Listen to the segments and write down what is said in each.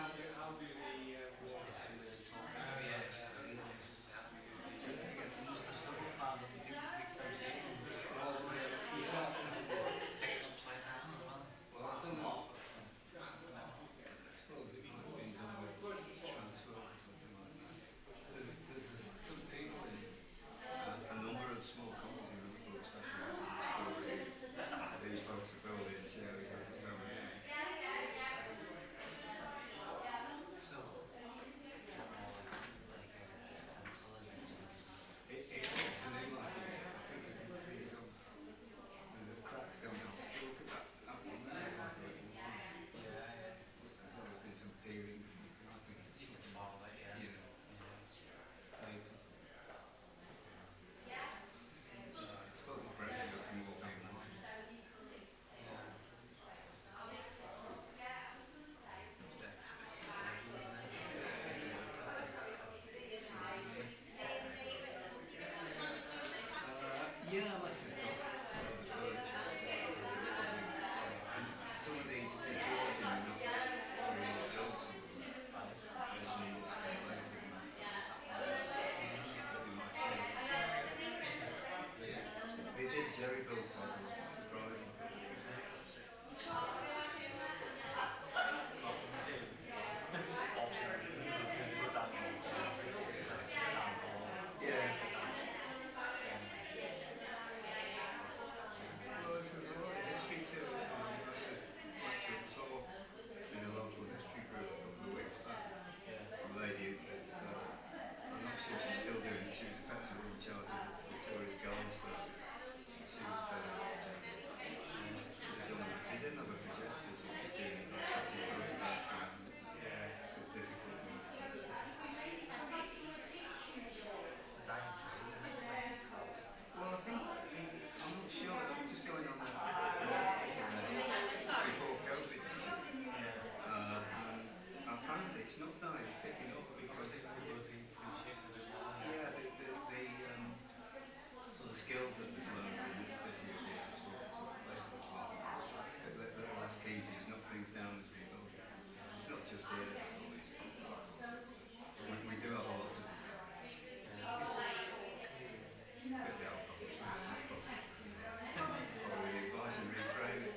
Well, I don't know. I suppose it might be done with transfer or something like that. Some people in a number of small companies in Liverpool, especially these folks are building share because there's so many. It looks to me like it is. I think you can see some the cracks down now. Look at that one there. It's like a little one. There's been some peeling or something. I think it's you know, maybe. I suppose it breaks you up more being nice. Yeah, unless it's got the furniture and stuff, and some of these, if you're Georgian, you're not really built some of them. There's needs for places and that. That'd be my favourite. They did Jerry Bill for us, it's surprising. Yeah. Well, there's a lot of history to it. I mean, like to talk in a local history group a couple of weeks back. A lady that's, I'm not sure she's still doing it, she was effectively in charge of the tourist guide service. She was fed up. They didn't have a projector, so they just doing passing photographs around with difficulty. Well, I think, I'm not sure, I'm just going on that before COVID. Apparently it's not dying, it's picking up because yeah, so the skills that they've learned in this city of the sort of places as well. They're less keen to just knock things down as we go. It's not just here, it's all these problems. We do have a lot of bit the alcohol. Probably advise and reframe it.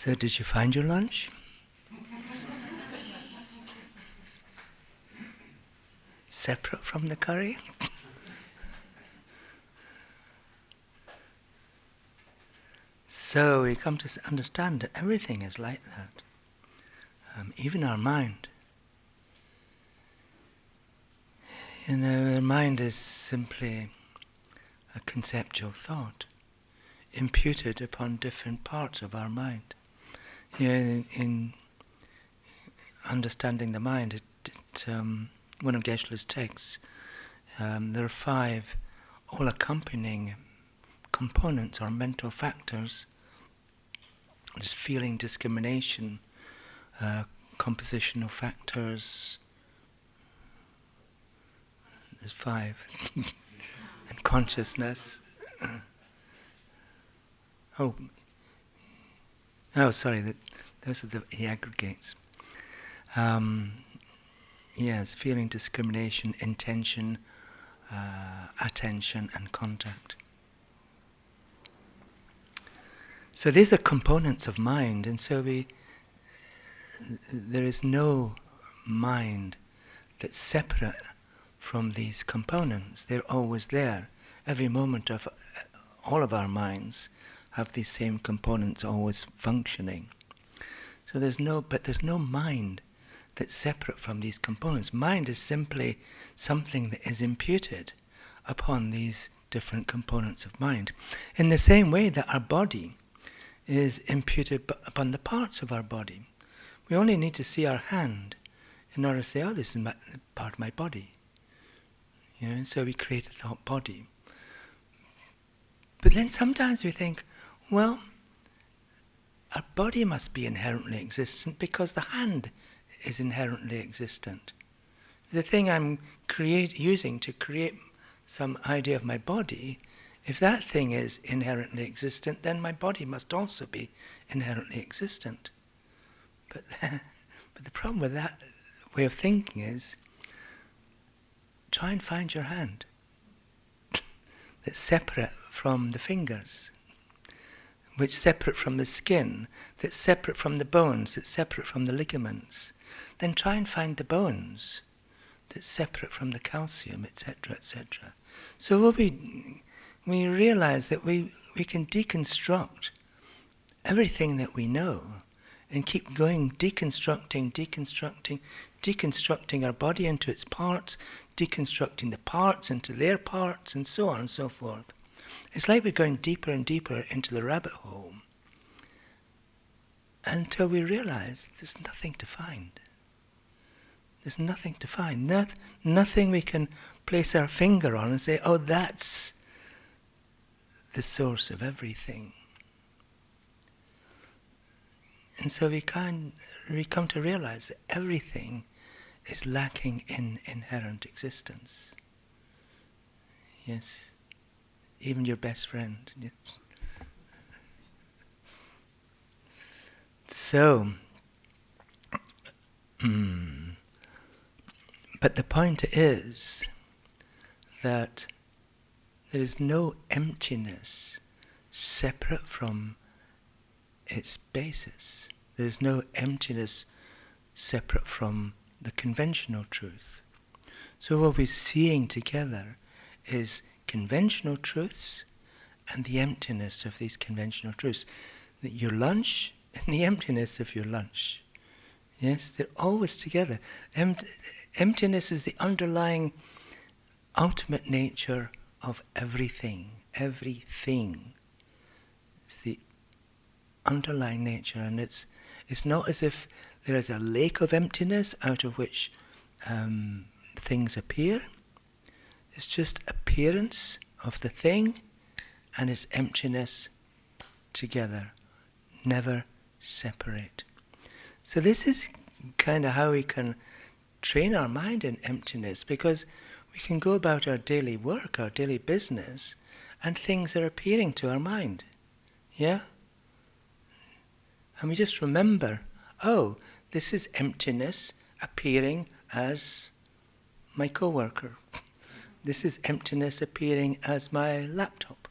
So did you find your lunch? Separate from the curry? So we come to understand that everything is like that. Even our mind. Our mind is simply a conceptual thought imputed upon different parts of our mind. In understanding the mind, one of Geshe-la's texts, there are 5 all accompanying components or mental factors. There's feeling, discrimination, compositional factors. There's 5. And consciousness. Sorry, those are the aggregates. Yes, feeling, discrimination, intention, attention, and contact. So these are components of mind, and so there is no mind that's separate from these components. They're always there. Every moment of all of our minds have these same components always functioning. So there's no mind that's separate from these components. Mind is simply something that is imputed upon these different components of mind. In the same way that our body is imputed upon the parts of our body. We only need to see our hand in order to say, oh, this is part of my body. So we create a thought body. But then sometimes we think, well, our body must be inherently existent because the hand is inherently existent. The thing I'm using to create some idea of my body, if that thing is inherently existent, then my body must also be inherently existent. But the problem with that way of thinking is, try and find your hand that's separate from the fingers, which is separate from the skin, that's separate from the bones, that's separate from the ligaments. Then try and find the bones that's separate from the calcium, etc., etc. So what we realize that we can deconstruct everything that we know and keep going, deconstructing our body into its parts, deconstructing the parts into their parts, and so on and so forth. It's like we're going deeper and deeper into the rabbit hole until we realize there's nothing to find. There's nothing to find. Nothing we can place our finger on and say, oh, that's the source of everything. And so we come to realize that everything is lacking in inherent existence. Yes, even your best friend. Yes. So, but the point is that there is no emptiness separate from its basis. There is no emptiness separate from the conventional truth. So what we're seeing together is conventional truths and the emptiness of these conventional truths. Your lunch and the emptiness of your lunch. Yes, they're always together. Emptiness is the underlying ultimate nature of everything. Everything. It's the underlying nature, and it's not as if there is a lake of emptiness out of which things appear. It's just appearance of the thing and its emptiness together, never separate. So this is kind of how we can train our mind in emptiness, because we can go about our daily work, our daily business, and things are appearing to our mind. Yeah? And we just remember, oh, this is emptiness appearing as my co-worker. This is emptiness appearing as my laptop.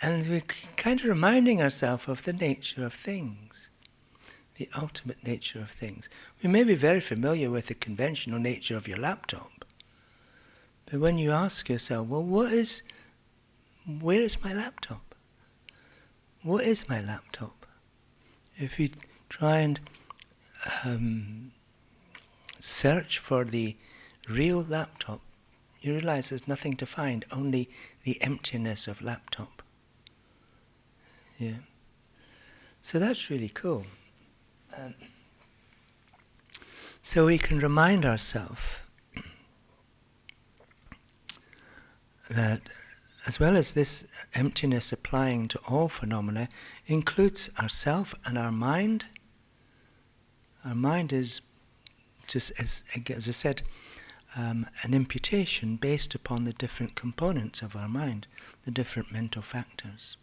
And we're kind of reminding ourselves of the nature of things, the ultimate nature of things. We may be very familiar with the conventional nature of your laptop, but when you ask yourself, well, where is my laptop? What is my laptop? If you try and search for the real laptop, you realize there's nothing to find, only the emptiness of laptop. Yeah. So that's really cool. So we can remind ourselves that as well as this emptiness applying to all phenomena, includes ourself and our mind. Our mind is just, as I said, an imputation based upon the different components of our mind, the different mental factors.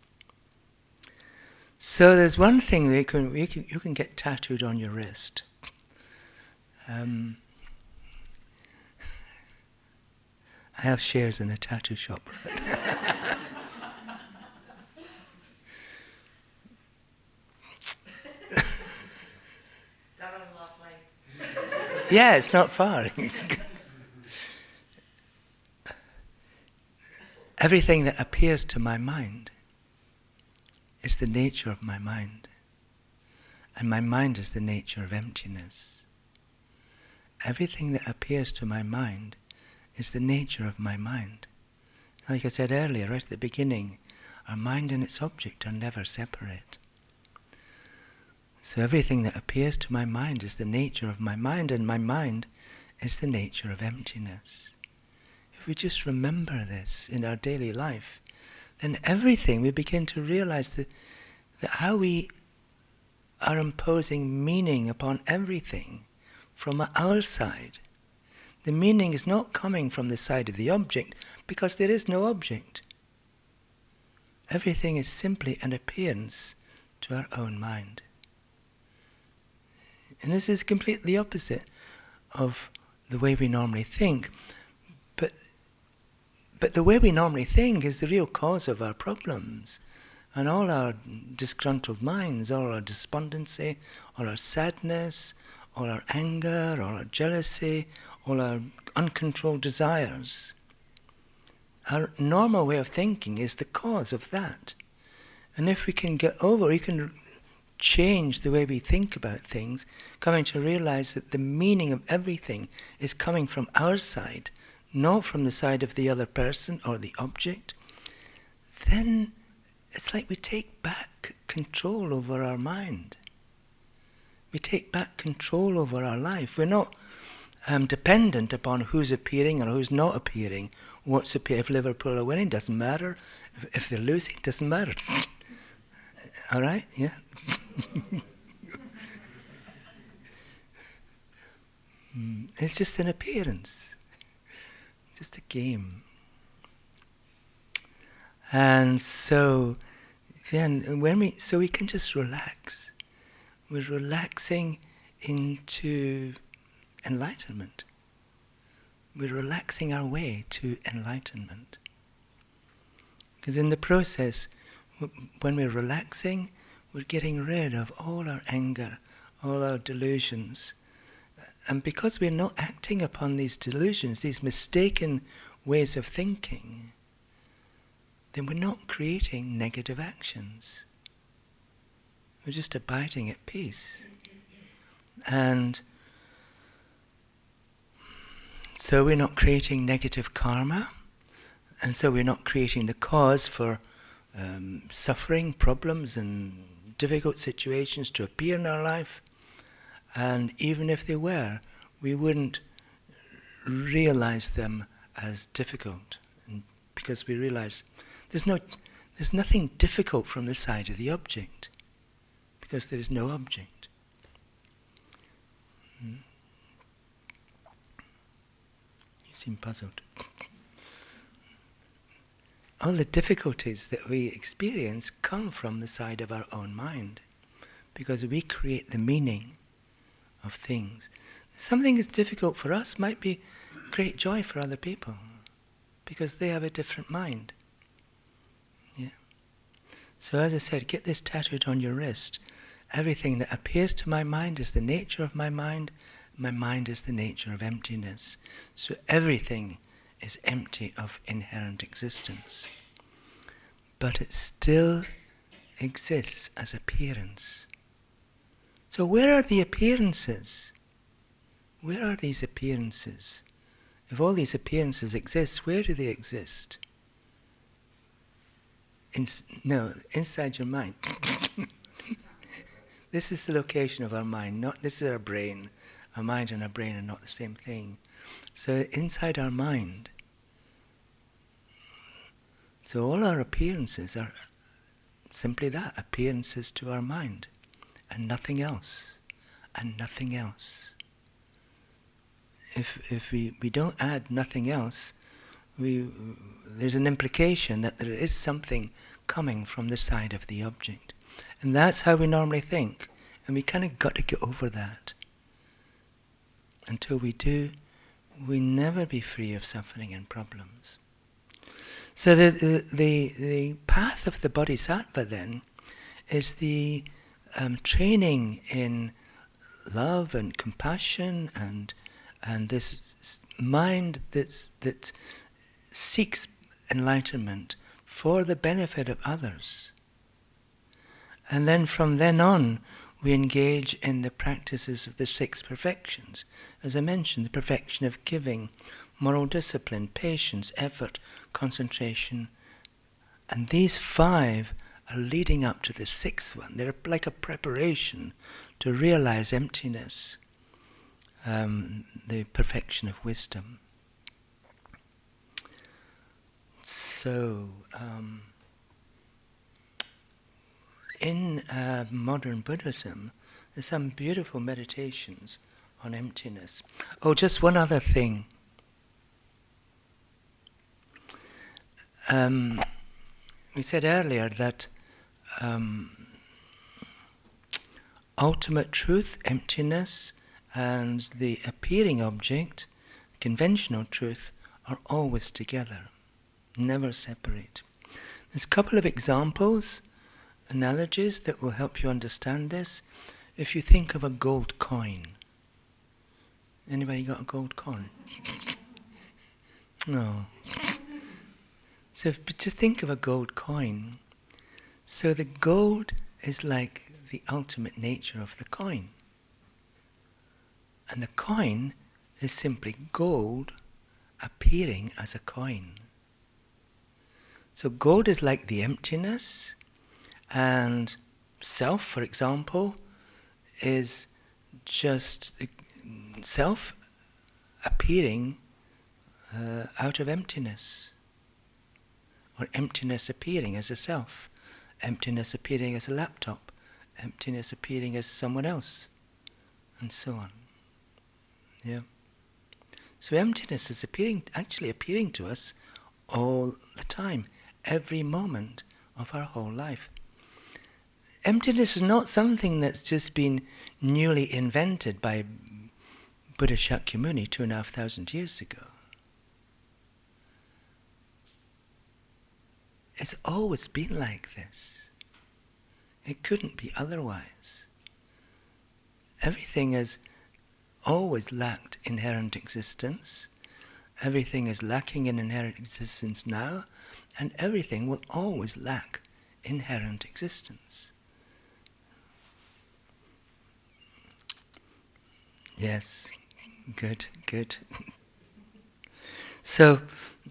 So there's one thing that you can get tattooed on your wrist. I have shares in a tattoo shop. Yeah, it's not far. Everything that appears to my mind is the nature of my mind. And my mind is the nature of emptiness. Everything that appears to my mind is the nature of my mind. Like I said earlier, right at the beginning, our mind and its object are never separate. So everything that appears to my mind is the nature of my mind, and my mind is the nature of emptiness. If we just remember this in our daily life, then everything, we begin to realize that how we are imposing meaning upon everything from our side. The meaning is not coming from the side of the object, because there is no object. Everything is simply an appearance to our own mind. And this is completely opposite of the way we normally think. But the way we normally think is the real cause of our problems. And all our disgruntled minds, all our despondency, all our sadness, all our anger, all our jealousy, all our uncontrolled desires. Our normal way of thinking is the cause of that. And if we can get over, we can change the way we think about things, coming to realize that the meaning of everything is coming from our side, not from the side of the other person or the object, then it's like we take back control over our mind. We take back control over our life. We're not dependent upon who's appearing or who's not appearing, what's appearing. If Liverpool are winning, doesn't matter. If they're losing, doesn't matter. All right? Yeah? It's just an appearance. Just a game. And so then so we can just relax. We're relaxing into enlightenment. We're relaxing our way to enlightenment. Because in the process, when we're relaxing, we're getting rid of all our anger, all our delusions. And because we're not acting upon these delusions, these mistaken ways of thinking, then we're not creating negative actions. We're just abiding at peace. And so we're not creating negative karma, and so we're not creating the cause for suffering, problems and difficult situations to appear in our life. And even if they were, we wouldn't realize them as difficult, because we realize there's nothing difficult from the side of the object, because there is no object. You seem puzzled. All the difficulties that we experience come from the side of our own mind, because we create the meaning of things. Something is difficult for us might be great joy for other people, because they have a different mind. Yeah. So as I said, get this tattooed on your wrist. Everything that appears to my mind is the nature of my mind is the nature of emptiness. So everything is empty of inherent existence. But it still exists as appearance. So where are the appearances? Where are these appearances? If all these appearances exist, where do they exist? Inside your mind. This is the location of our mind, this is our brain. Our mind and our brain are not the same thing. So inside our mind, so all our appearances are simply that, appearances to our mind, and nothing else, and nothing else. If we don't add nothing else, there's an implication that there is something coming from the side of the object. And that's how we normally think. And we kind of got to get over that. Until we do, we never be free of suffering and problems. So the path of the Bodhisattva then is the training in love and compassion and this mind that seeks enlightenment for the benefit of others. And then from then on, we engage in the practices of the 6 perfections. As I mentioned, the perfection of giving, moral discipline, patience, effort, concentration. And these 5 are leading up to the 6th one. They're like a preparation to realize emptiness, the perfection of wisdom. So, in modern Buddhism, there's some beautiful meditations on emptiness. Oh, just one other thing. We said earlier that ultimate truth, emptiness, and the appearing object, conventional truth, are always together, never separate. There's a couple of examples, analogies that will help you understand this. If you think of a gold coin. Anybody got a gold coin? No. So just think of a gold coin. So the gold is like the ultimate nature of the coin. And the coin is simply gold appearing as a coin. So gold is like the emptiness, and self, for example, is just self appearing out of emptiness, or emptiness appearing as a self, emptiness appearing as a laptop, emptiness appearing as someone else, and so on. Yeah. So emptiness is actually appearing to us all the time, every moment of our whole life. Emptiness is not something that's just been newly invented by Buddha Shakyamuni 2,500 years ago. It's always been like this. It couldn't be otherwise. Everything has always lacked inherent existence. Everything is lacking in inherent existence now, and everything will always lack inherent existence. Yes, good. So,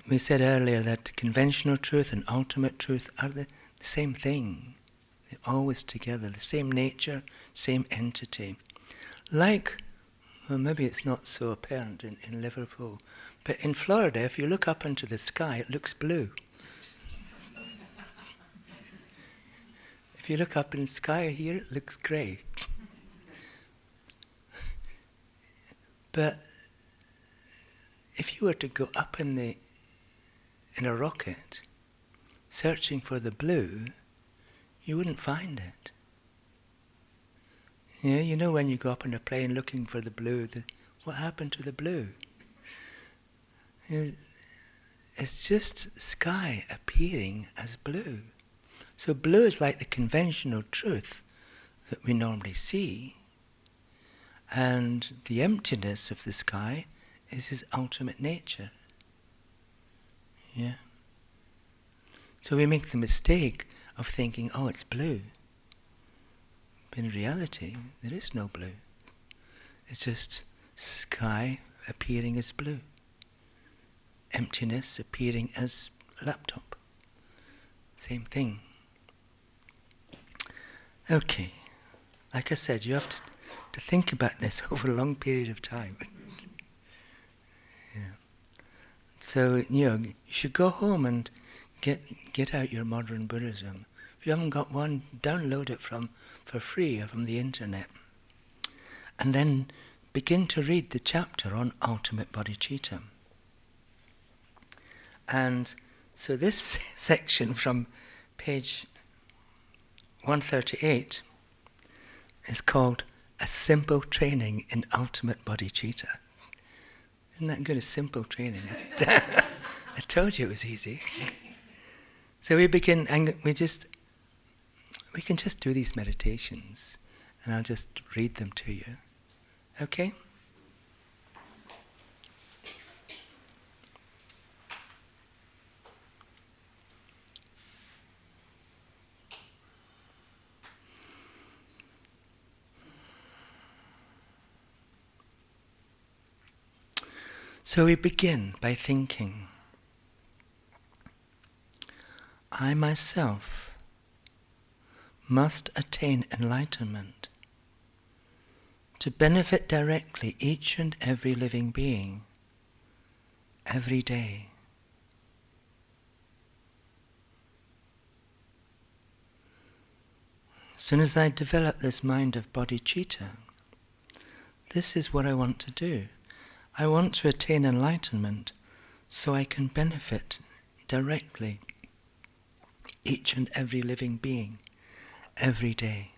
we said earlier that conventional truth and ultimate truth are the same thing. They're always together, the same nature, same entity. Like, well, maybe it's not so apparent in Liverpool, but in Florida, if you look up into the sky, it looks blue. If you look up in the sky here, it looks grey. But if you were to go up in a rocket, searching for the blue, you wouldn't find it. You know when you go up in a plane looking for the blue, what happened to the blue? It's just sky appearing as blue. So blue is like the conventional truth that we normally see, and the emptiness of the sky is his ultimate nature. Yeah. So we make the mistake of thinking, oh, it's blue. But in reality, there is no blue. It's just sky appearing as blue. Emptiness appearing as laptop. Same thing. Okay. Like I said, you have to think about this over a long period of time. Yeah. So, you should go home and get out your modern Buddhism. If you haven't got one, download it for free or from the internet. And then begin to read the chapter on ultimate bodhicitta. And so this section from page 138 is called A Simple Training in Ultimate Bodhicitta. Isn't that good, a simple training? I told you it was easy. So we begin, and we can just do these meditations, and I'll just read them to you. Okay? So we begin by thinking, I myself must attain enlightenment to benefit directly each and every living being, every day. As soon as I develop this mind of bodhicitta, this is what I want to do. I want to attain enlightenment so I can benefit directly each and every living being, every day.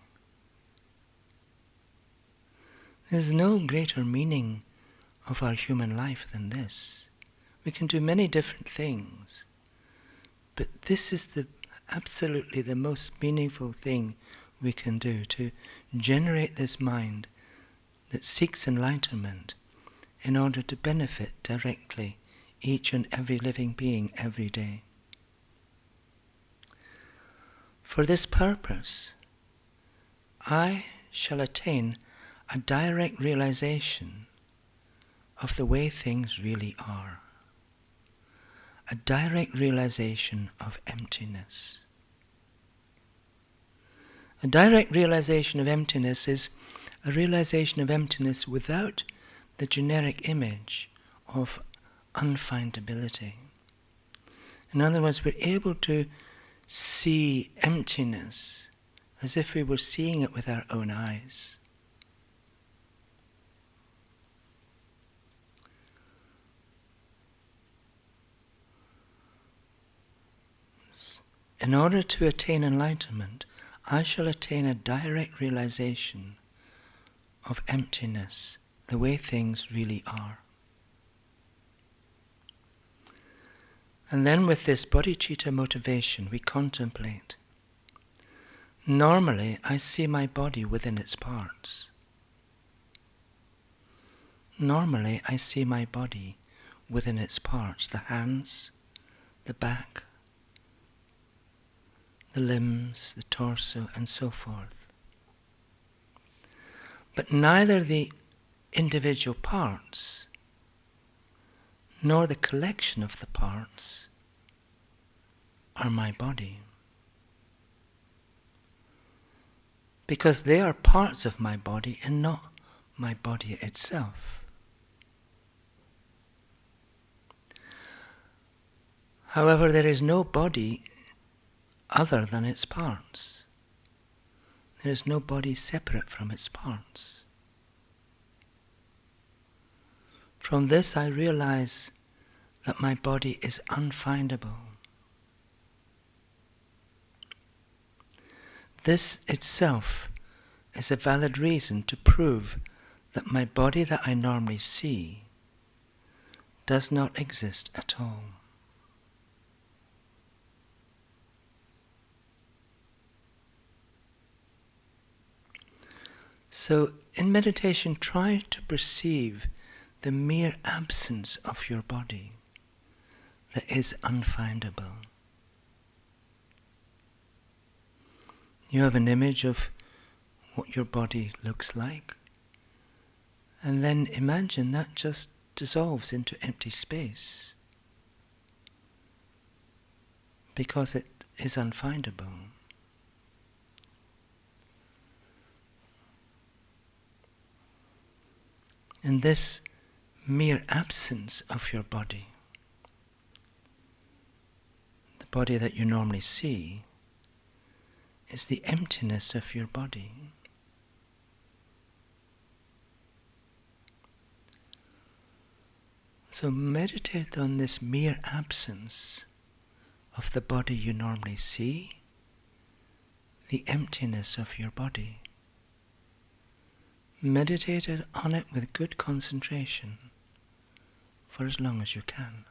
There's no greater meaning of our human life than this. We can do many different things, but this is absolutely the most meaningful thing we can do, to generate this mind that seeks enlightenment in order to benefit directly each and every living being every day. For this purpose, I shall attain a direct realization of the way things really are. A direct realization of emptiness. A direct realization of emptiness is a realization of emptiness without the generic image of unfindability. In other words, we're able to see emptiness as if we were seeing it with our own eyes. In order to attain enlightenment, I shall attain a direct realization of emptiness, the way things really are. And then with this bodhicitta motivation, we contemplate. Normally, I see my body within its parts. Normally, I see my body within its parts, the hands, the back, the limbs, the torso, and so forth. But neither the individual parts nor the collection of the parts are my body, because they are parts of my body and not my body itself. However, there is no body other than its parts. There is no body separate from its parts. From this I realize that my body is unfindable. This itself is a valid reason to prove that my body that I normally see does not exist at all. So in meditation, try to perceive the mere absence of your body that is unfindable. You have an image of what your body looks like, and then imagine that just dissolves into empty space because it is unfindable. And this mere absence of your body, the body that you normally see, is the emptiness of your body. So meditate on this mere absence of the body you normally see, the emptiness of your body. Meditate on it with good concentration for as long as you can.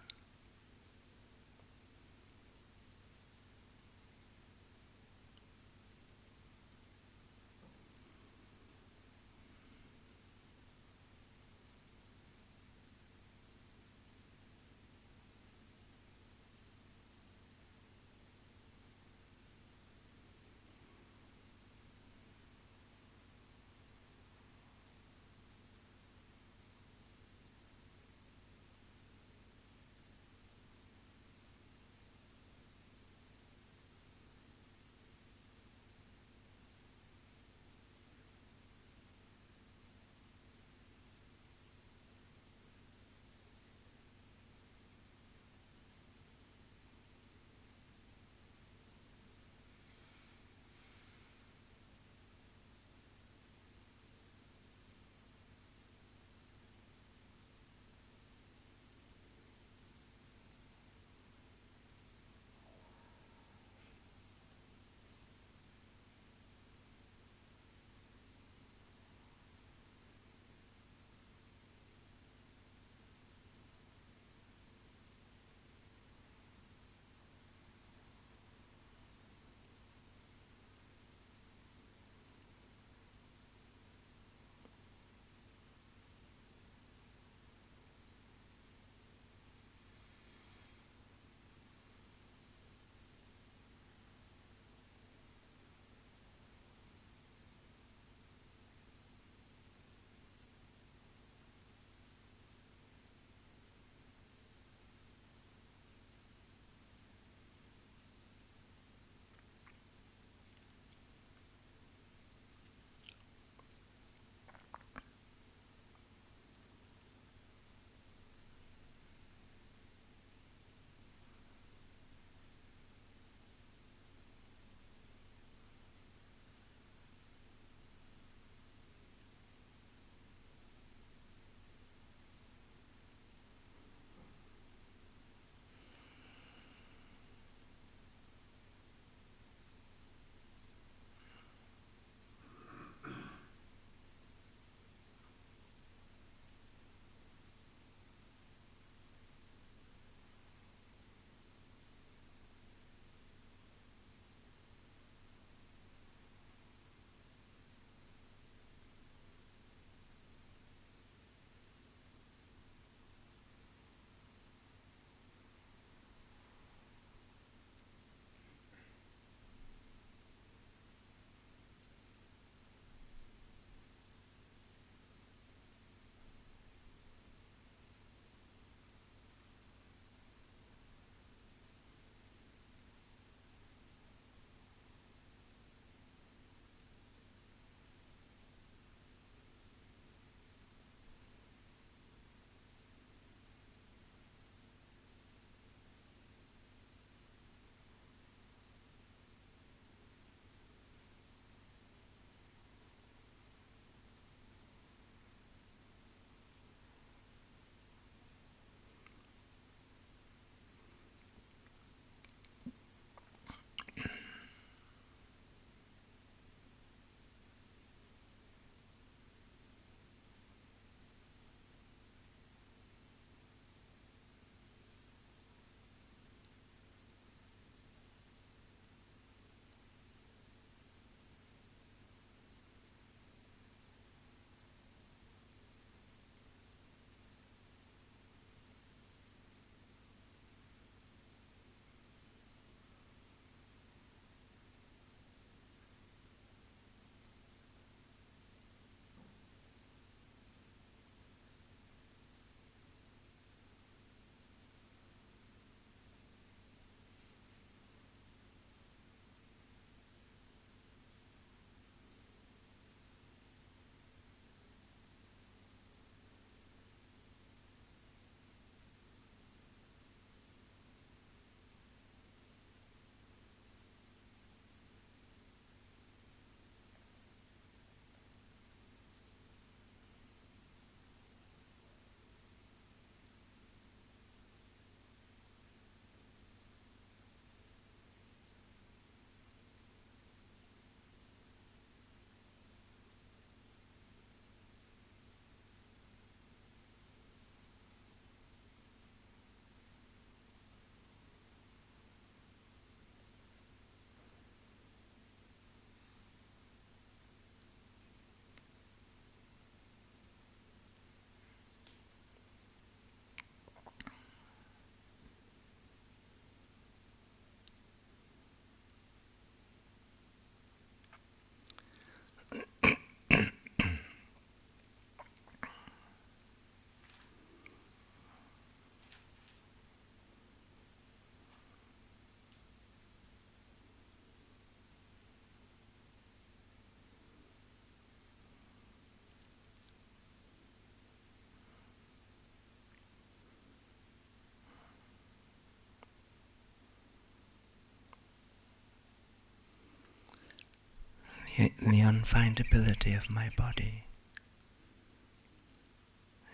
the unfindability of my body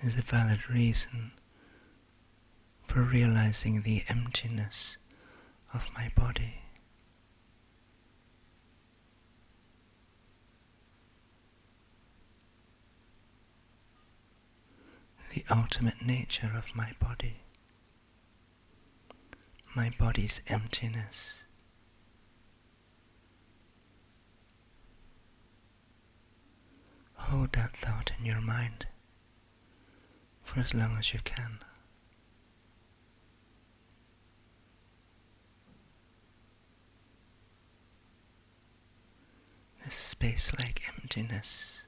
is a valid reason for realizing the emptiness of my body. The ultimate nature of my body's emptiness. Hold that thought in your mind for as long as you can. This space-like emptiness.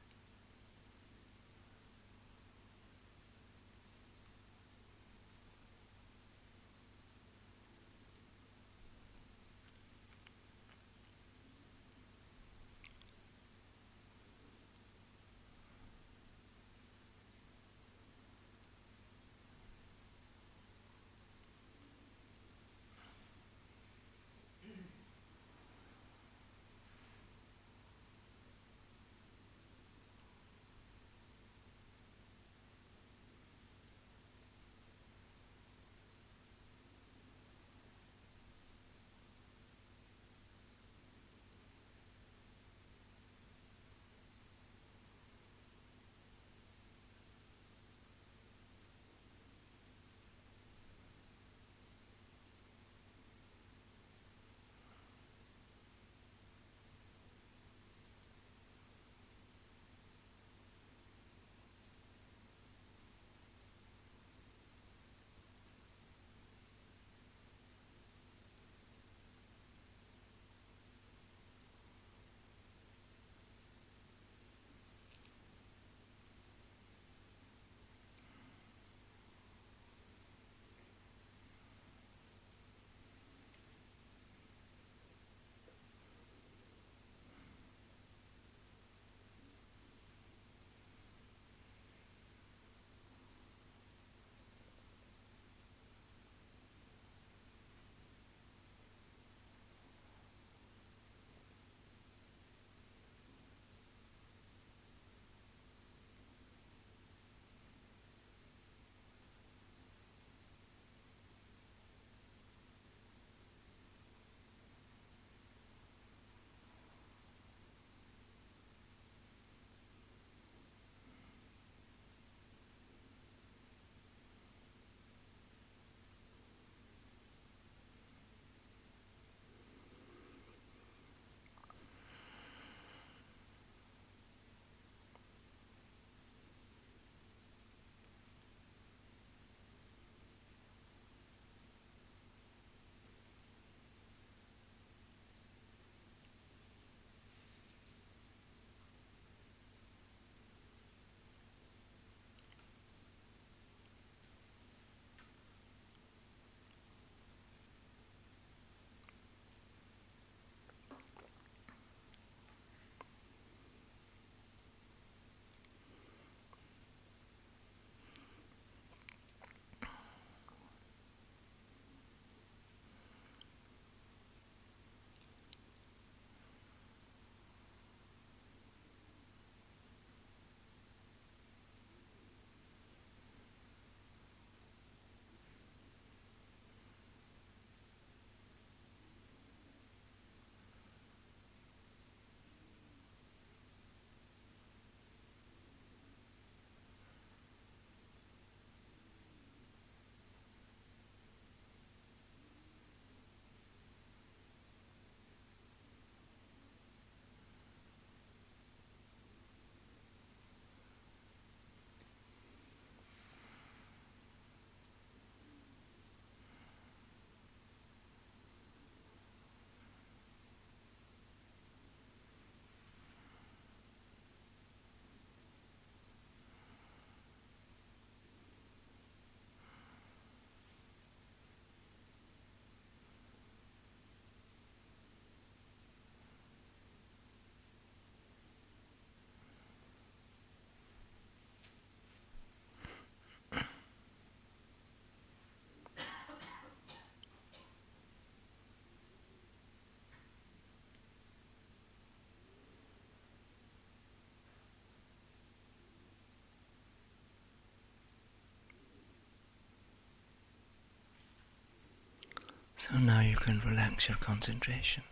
So now you can relax your concentration.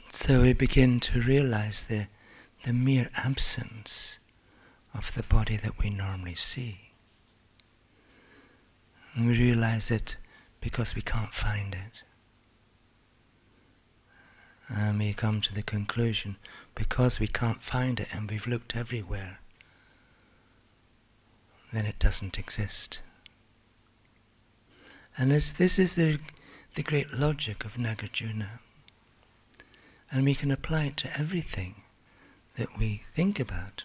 So we begin to realize the mere absence of the body that we normally see. And we realize it because we can't find it. And we come to the conclusion, because we can't find it and we've looked everywhere, then it doesn't exist. And this is the great logic of Nagarjuna. And we can apply it to everything that we think about.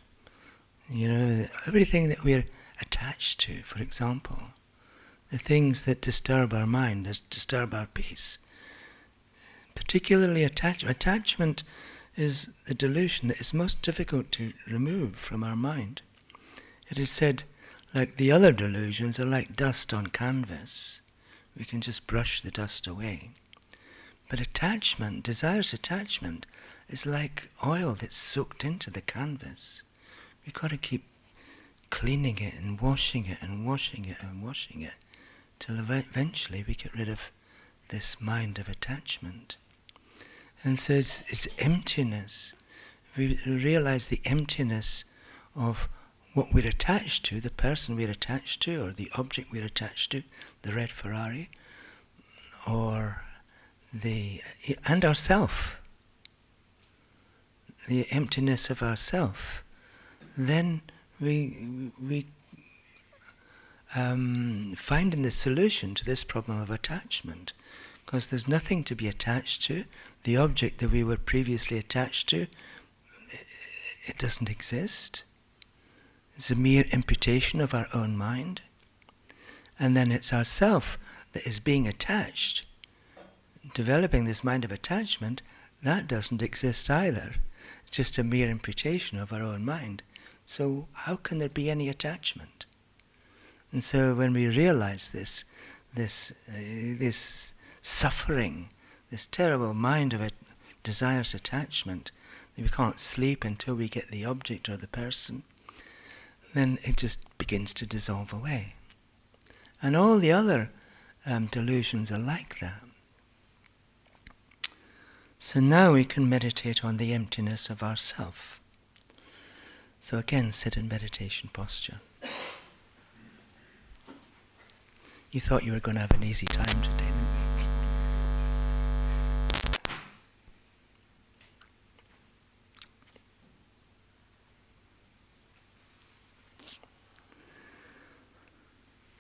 You know, everything that we're attached to, for example. The things that disturb our mind, that disturb our peace. Particularly attachment. Attachment is the delusion that is most difficult to remove from our mind. It is said, like the other delusions are like dust on canvas. We can just brush the dust away. But attachment, desirous attachment, is like oil that's soaked into the canvas. We've got to keep cleaning it and washing it and washing it and washing it till eventually we get rid of this mind of attachment. And so it's emptiness. We realize the emptiness of what we're attached to, the person we're attached to, or the object we're attached to, the red Ferrari, and ourself, the emptiness of ourself. Then we find the solution to this problem of attachment, because there's nothing to be attached to. The object that we were previously attached to, it doesn't exist. It's a mere imputation of our own mind. And then it's ourself that is being attached. Developing this mind of attachment, that doesn't exist either. It's just a mere imputation of our own mind. So how can there be any attachment? And so when we realize this suffering, this terrible mind of a desirous attachment, that we can't sleep until we get the object or the person, then it just begins to dissolve away. And all the other delusions are like that. So now we can meditate on the emptiness of ourself. So again, sit in meditation posture. You thought you were going to have an easy time today.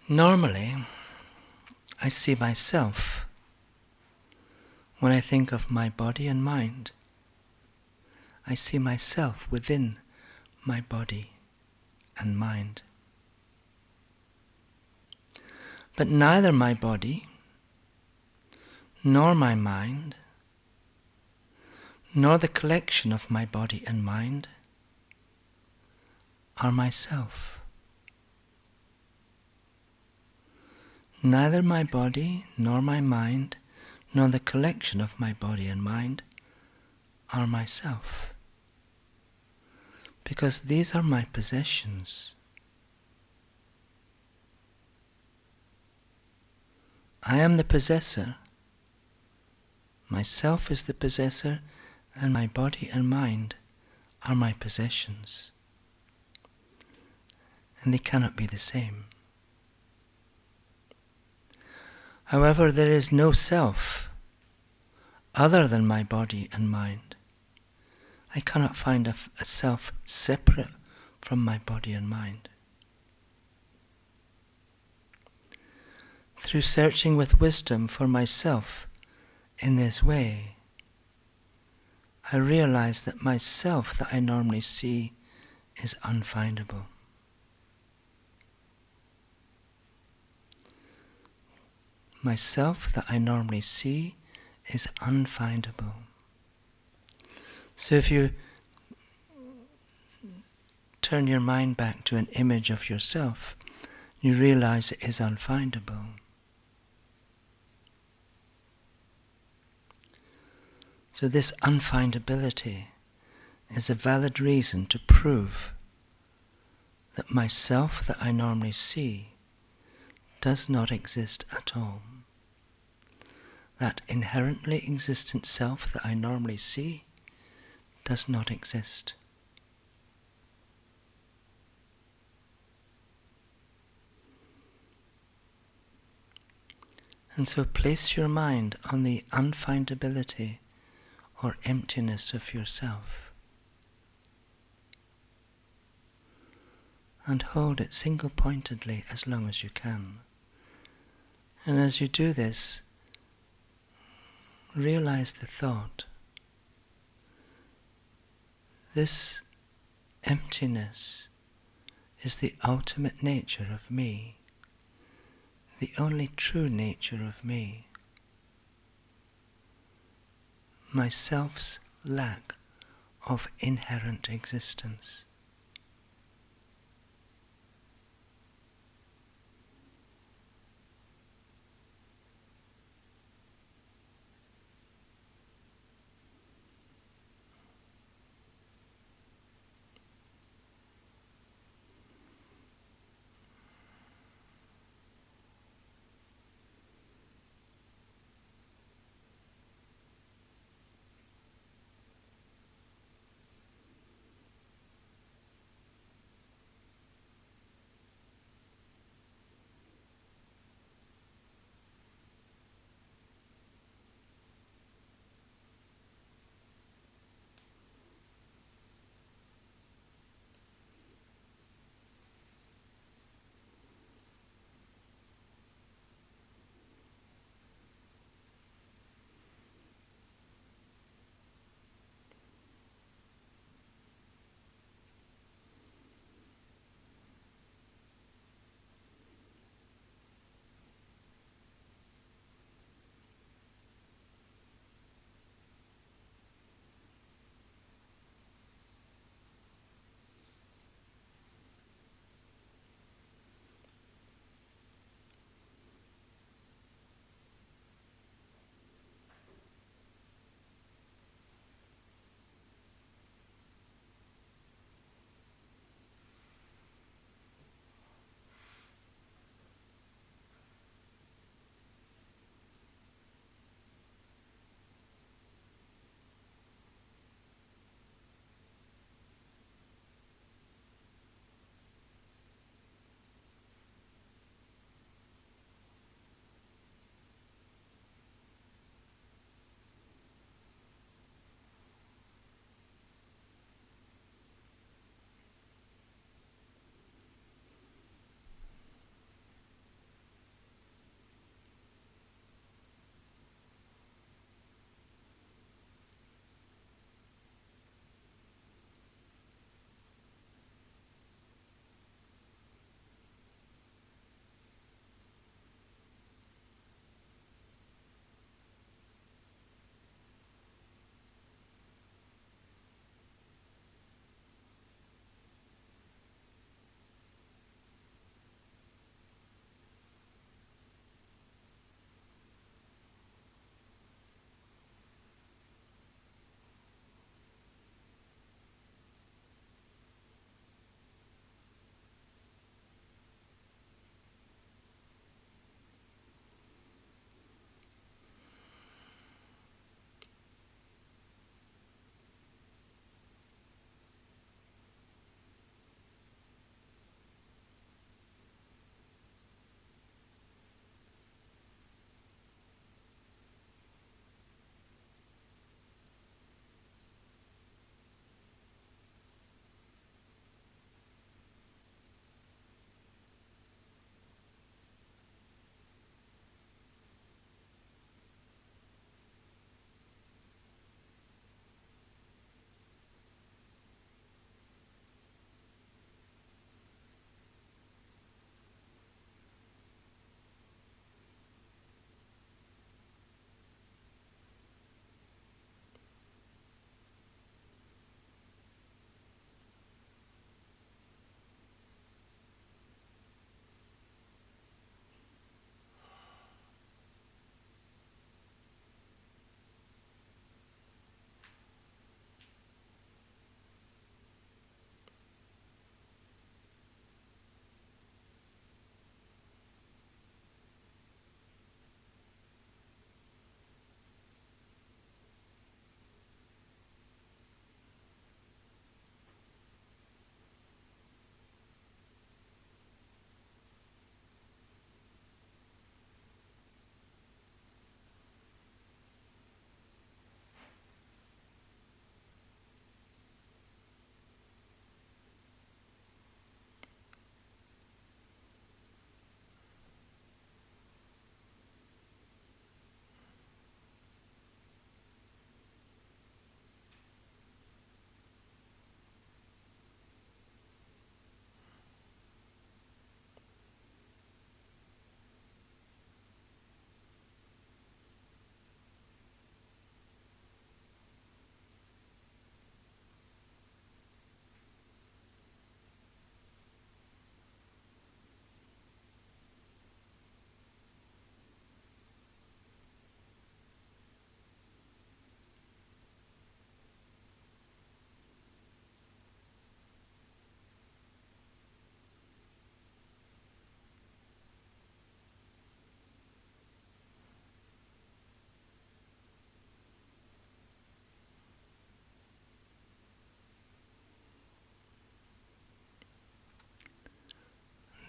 Normally, I see myself when I think of my body and mind. I see myself within my body and mind. But neither my body, nor my mind, nor the collection of my body and mind are myself. Neither my body, nor my mind, nor the collection of my body and mind are myself. Because these are my possessions. I am the possessor. Myself is the possessor, and my body and mind are my possessions. And they cannot be the same. However, there is no self other than my body and mind. I cannot find a self separate from my body and mind. Through searching with wisdom for myself in this way, I realize that myself that I normally see is unfindable. Myself that I normally see is unfindable. So if you turn your mind back to an image of yourself, you realize it is unfindable. So this unfindability is a valid reason to prove that myself that I normally see does not exist at all. That inherently existent self that I normally see does not exist. And so place your mind on the unfindability or emptiness of yourself, and hold it single-pointedly as long as you can. And as you do this, realize the thought, this emptiness is the ultimate nature of me, the only true nature of me. Myself's lack of inherent existence.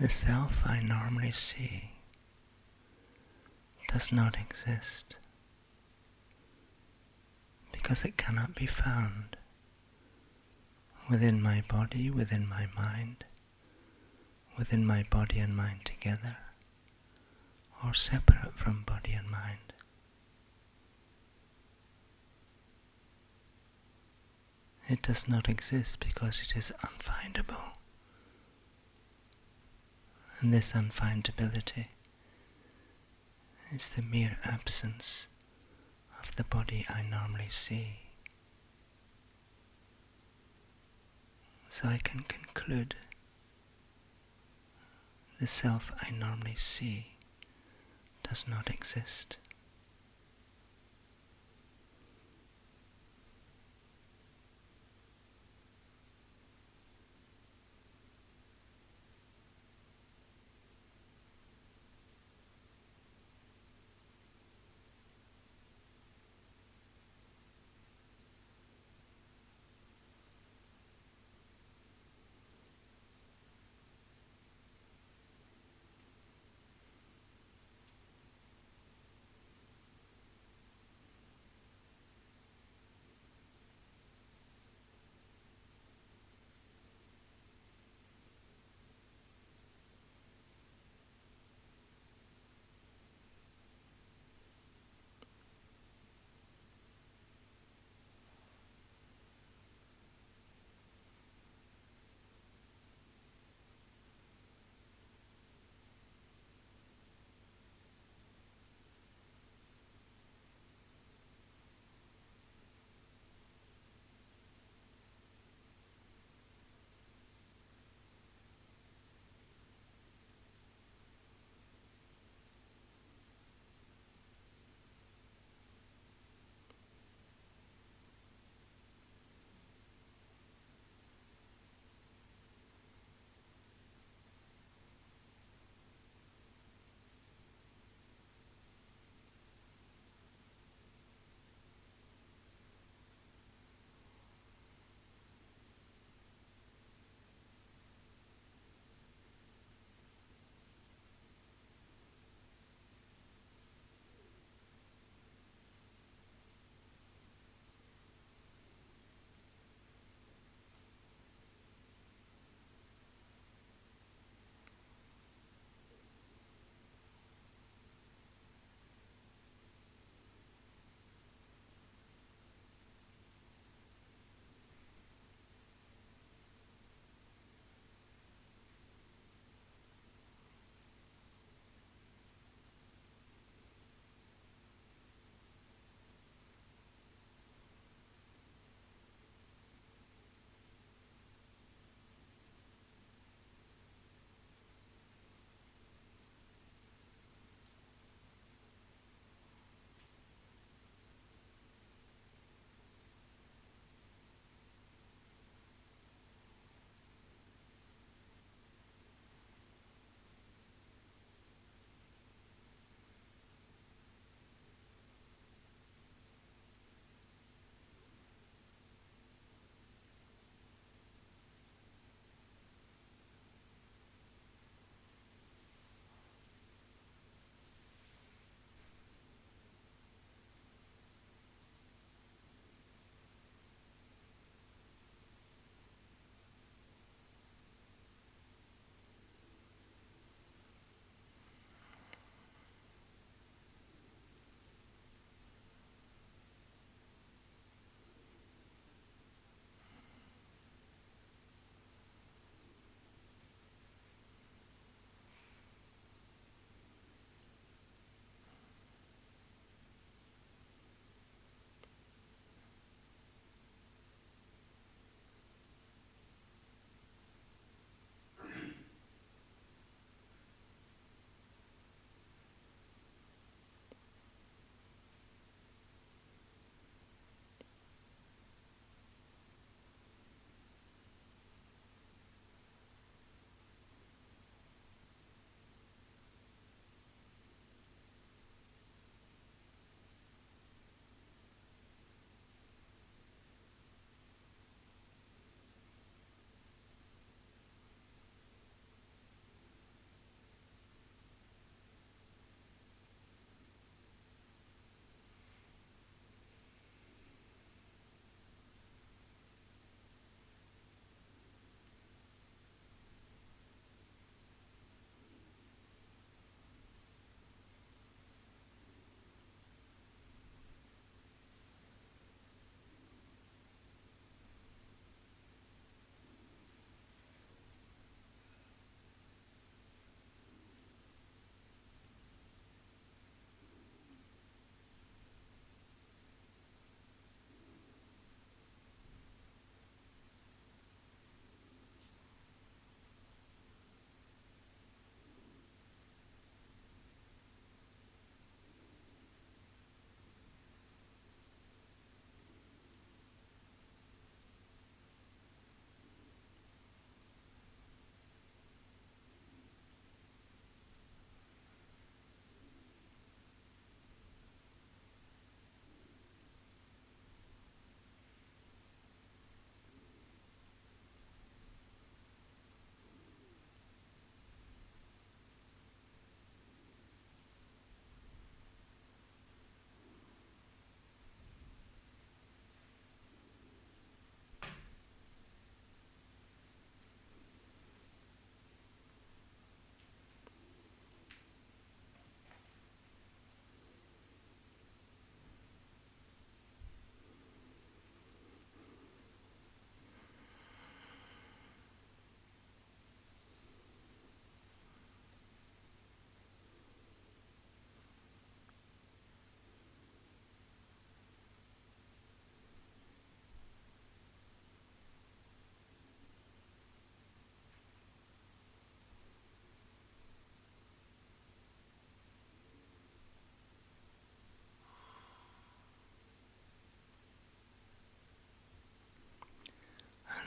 The self I normally see does not exist because it cannot be found within my body, within my mind, within my body and mind together, or separate from body and mind. It does not exist because it is unfindable. And this unfindability is the mere absence of the body I normally see. So I can conclude the self I normally see does not exist.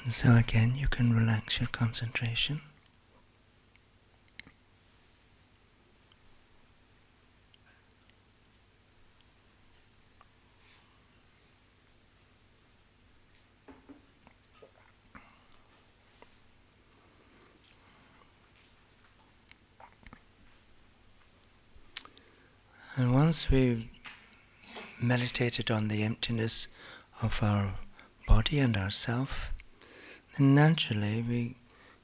And so again, you can relax your concentration. And once we've meditated on the emptiness of our body and ourself, then naturally we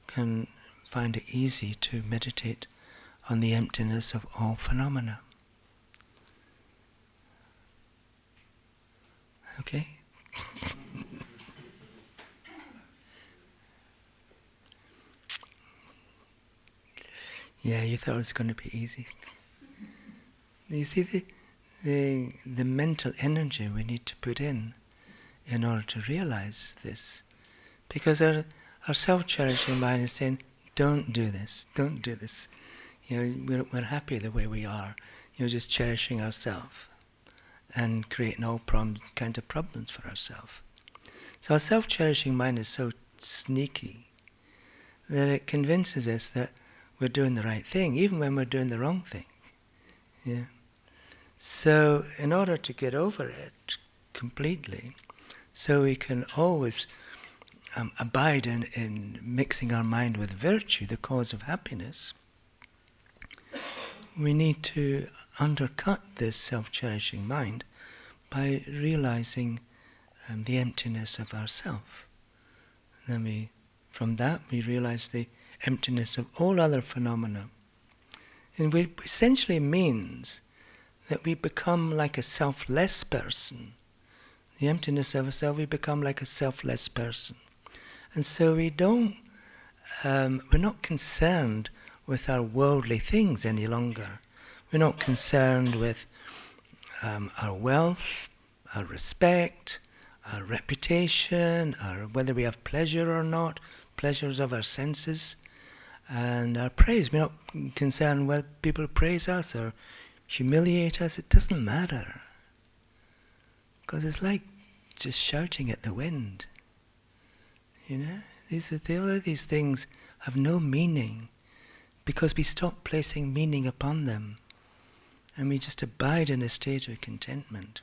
can find it easy to meditate on the emptiness of all phenomena. Okay? Yeah, you thought it was going to be easy. You see the mental energy we need to put in order to realize this. Because our self-cherishing mind is saying, don't do this, don't do this. We're happy the way we are. Just cherishing ourselves and creating all kinds of problems for ourselves. So our self-cherishing mind is so sneaky that it convinces us that we're doing the right thing, even when we're doing the wrong thing. Yeah. So in order to get over it completely, so we can always abide in mixing our mind with virtue, the cause of happiness, we need to undercut this self-cherishing mind by realizing the emptiness of ourself. And then from that we realize the emptiness of all other phenomena. And it essentially means that we become like a selfless person. The emptiness of ourselves, we become like a selfless person. And so we're not concerned with our worldly things any longer. We're not concerned with our wealth, our respect, our reputation, whether we have pleasure or not, pleasures of our senses, and our praise. We're not concerned whether people praise us or humiliate us. It doesn't matter. Because it's like just shouting at the wind. All of these things have no meaning because we stop placing meaning upon them and we just abide in a state of contentment.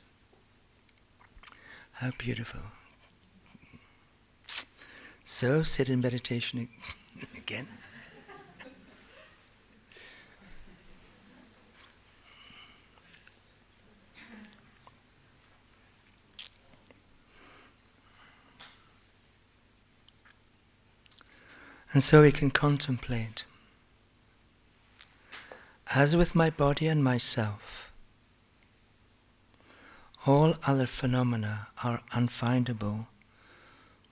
How beautiful. So sit in meditation again. And so we can contemplate. As with my body and myself, all other phenomena are unfindable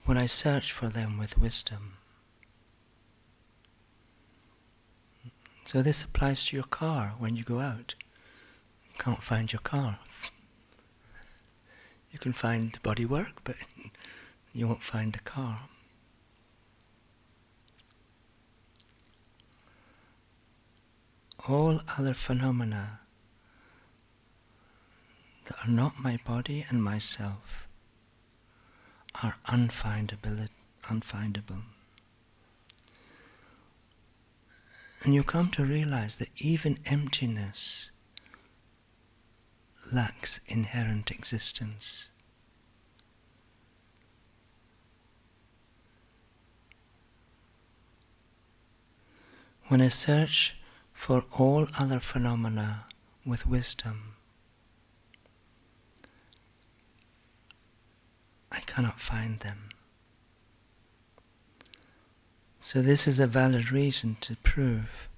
when I search for them with wisdom. So this applies to your car when you go out. You can't find your car. You can find the bodywork, but you won't find the car. All other phenomena that are not my body and myself are unfindable. And you come to realize that even emptiness lacks inherent existence. When I search for all other phenomena with wisdom, I cannot find them. So this is a valid reason to prove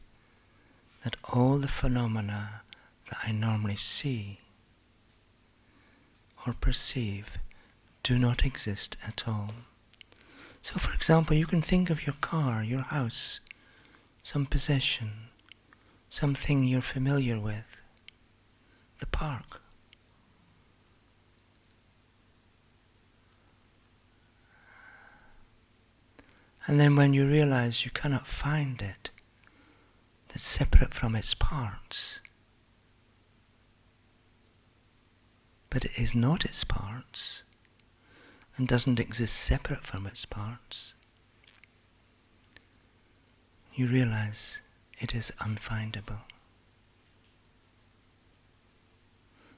that all the phenomena that I normally see or perceive do not exist at all. So for example, you can think of your car, your house, some possession, something you're familiar with, the park. And then when you realize you cannot find it, that's separate from its parts, but it is not its parts, and doesn't exist separate from its parts, you realize it is unfindable.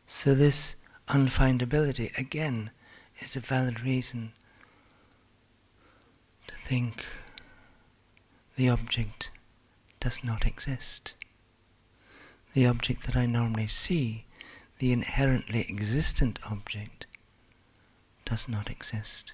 So this unfindability, again, is a valid reason to think the object does not exist. The object that I normally see, the inherently existent object, does not exist.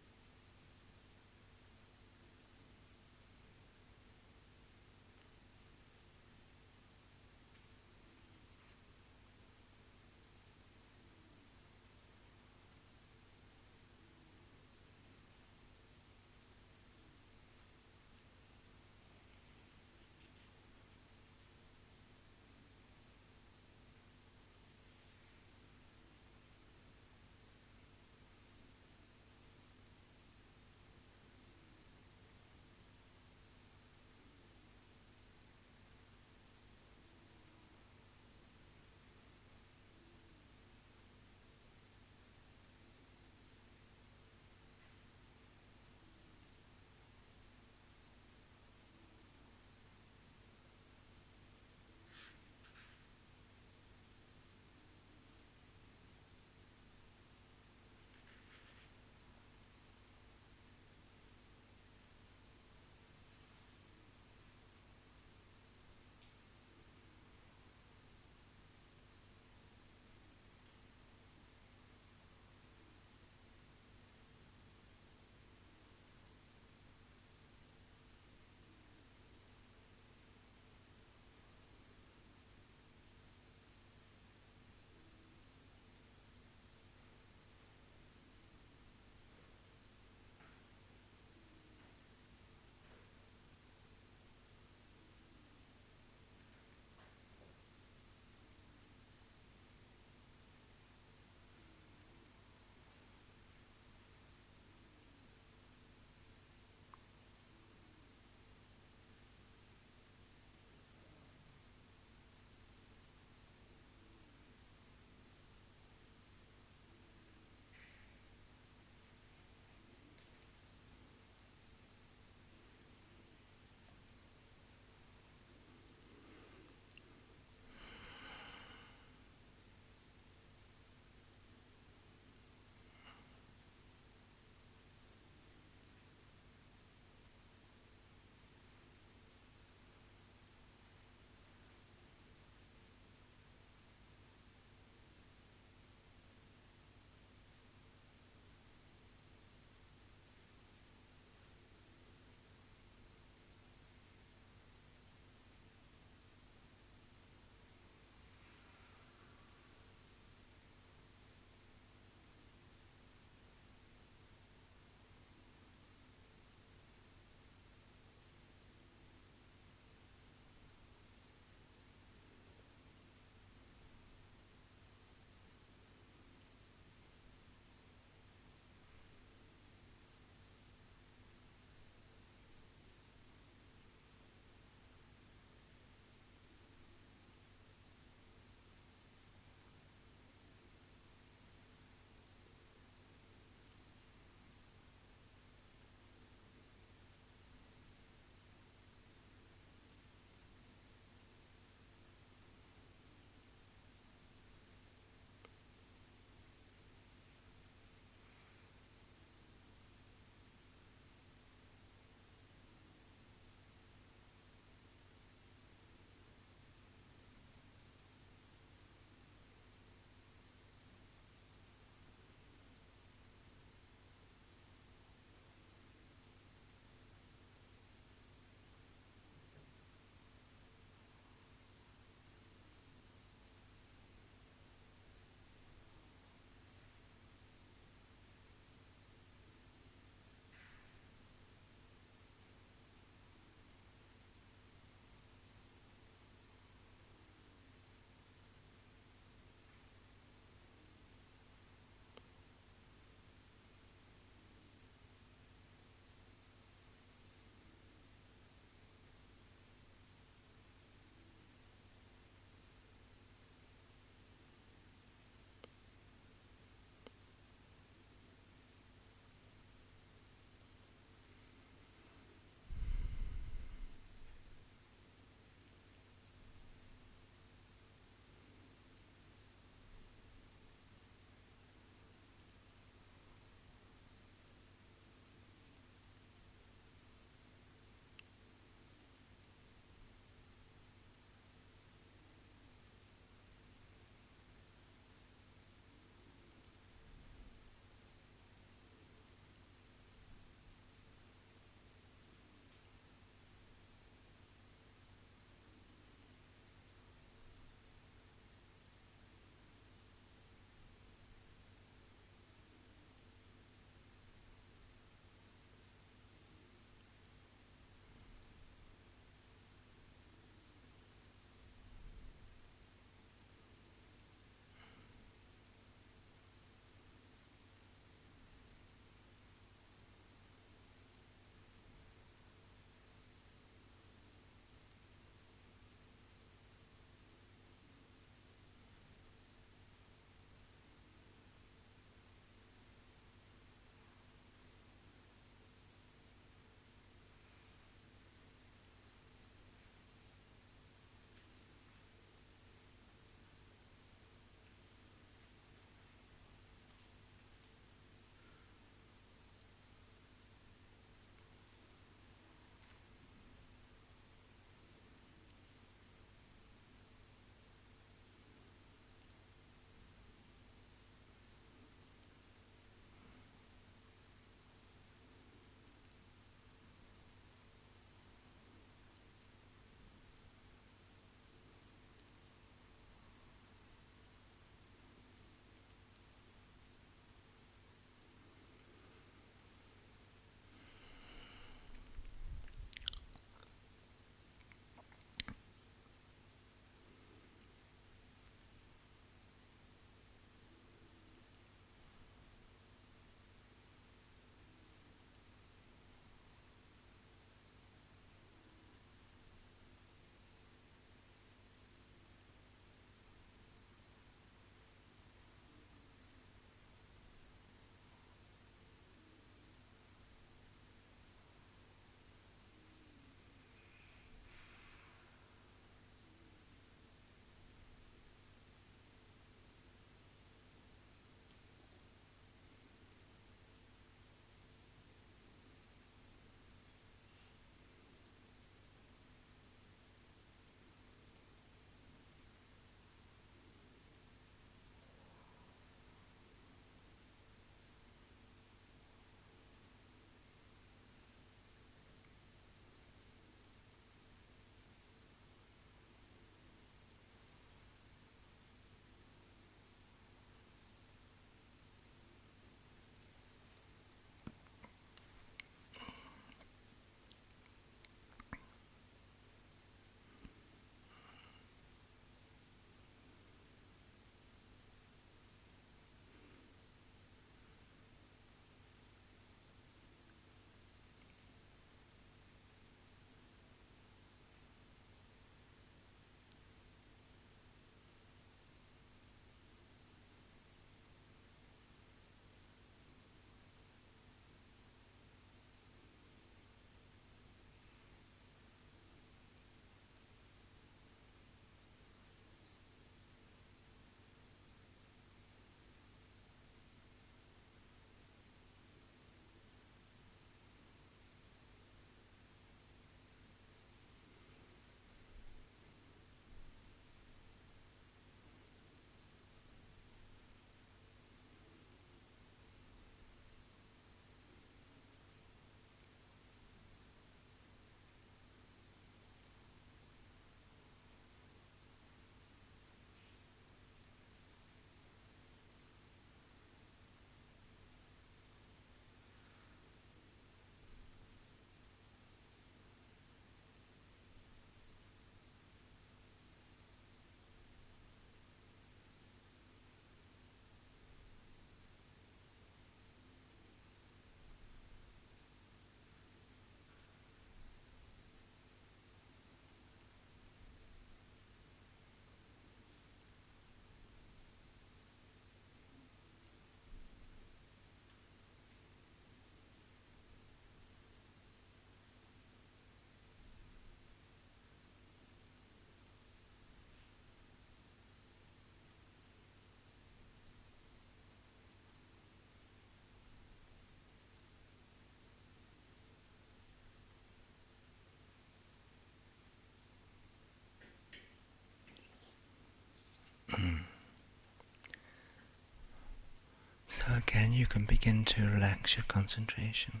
again, you can begin to relax your concentration.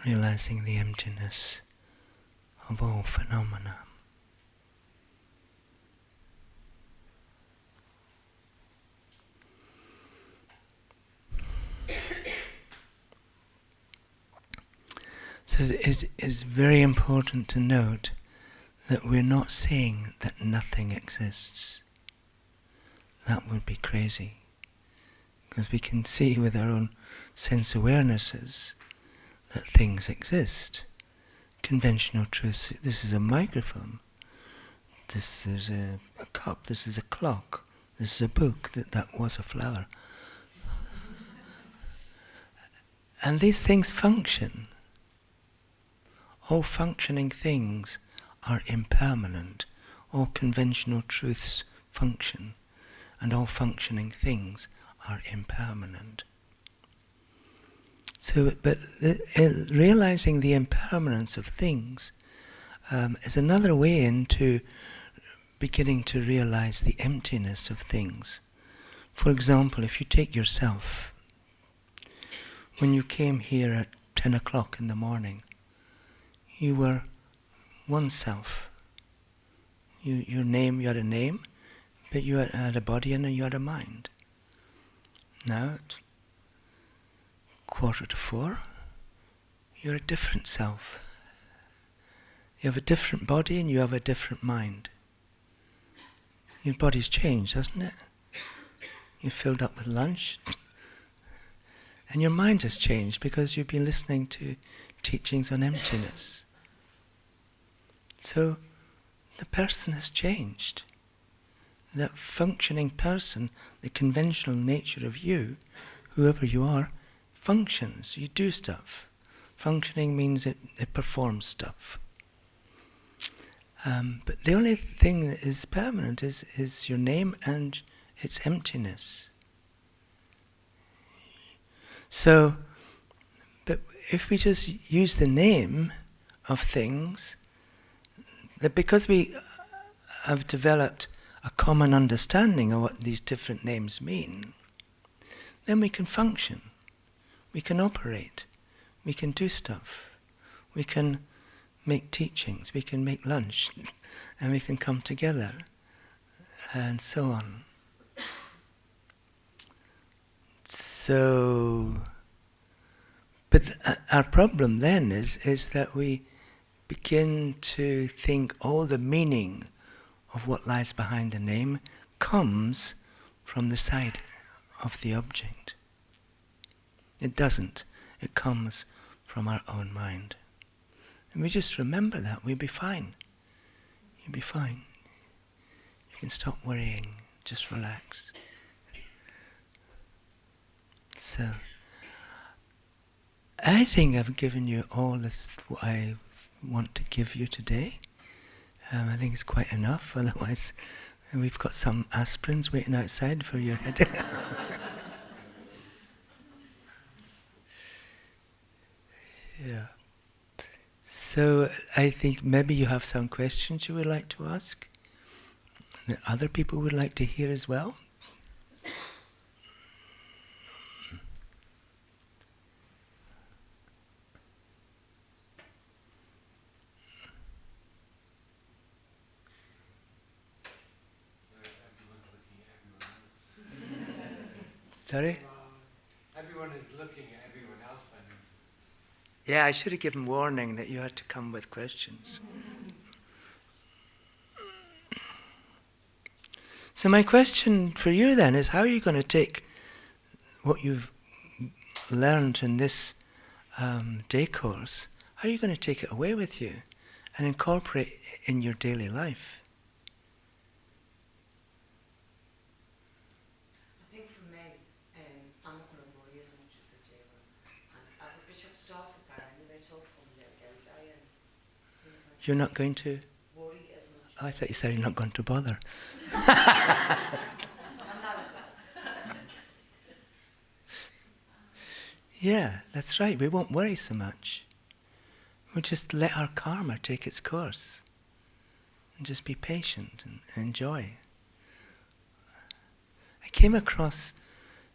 Realizing the emptiness of all phenomena. So it's very important to note that we're not saying that nothing exists. That would be crazy. Because we can see with our own sense awarenesses that things exist. Conventional truths, this is a microphone, this is a cup, this is a clock, this is a book, that was a flower. And these things function. All functioning things are impermanent. All conventional truths function, and all functioning things are impermanent. So, but realizing the impermanence of things is another way into beginning to realize the emptiness of things. For example, if you take yourself, when you came here at 10 o'clock in the morning, you were one self. You had a name, but you had a body and you had a mind. Now, at 3:45, you're a different self. You have a different body and you have a different mind. Your body's changed, hasn't it? You're filled up with lunch. And your mind has changed because you've been listening to teachings on emptiness. So, the person has changed. That functioning person, the conventional nature of you, whoever you are, functions. You do stuff. Functioning means it performs stuff. But the only thing that is permanent is your name and its emptiness. So, but if we just use the name of things, that because we have developed a common understanding of what these different names mean, then we can function, we can operate, we can do stuff, we can make teachings, we can make lunch, and we can come together, and so on. So, but our problem then is that we begin to think all the meaning of what lies behind the name comes from the side of the object. It doesn't. It comes from our own mind. And we just remember that, we'll be fine. You'll be fine. You can stop worrying, just relax. So, I think I've given you all this what I want to give you today. I think it's quite enough, otherwise we've got some aspirins waiting outside for your headache. Yeah. So I think maybe you have some questions you would like to ask that other people would like to hear as well. Sorry? Everyone is looking at everyone else. Yeah, I should have given warning that you had to come with questions. So my question for you then is, how are you going to take what you've learned in this day course, how are you going to take it away with you and incorporate it in your daily life? I think for me, I'm not going to worry as much as I do. And as the Bishop starts at that, and it's all comes out again, I am. You're not going to? Worry as much. I thought you said you're not going to bother. And that as well. Yeah, that's right. We won't worry so much. We'll just let our karma take its course and just be patient and enjoy. I came across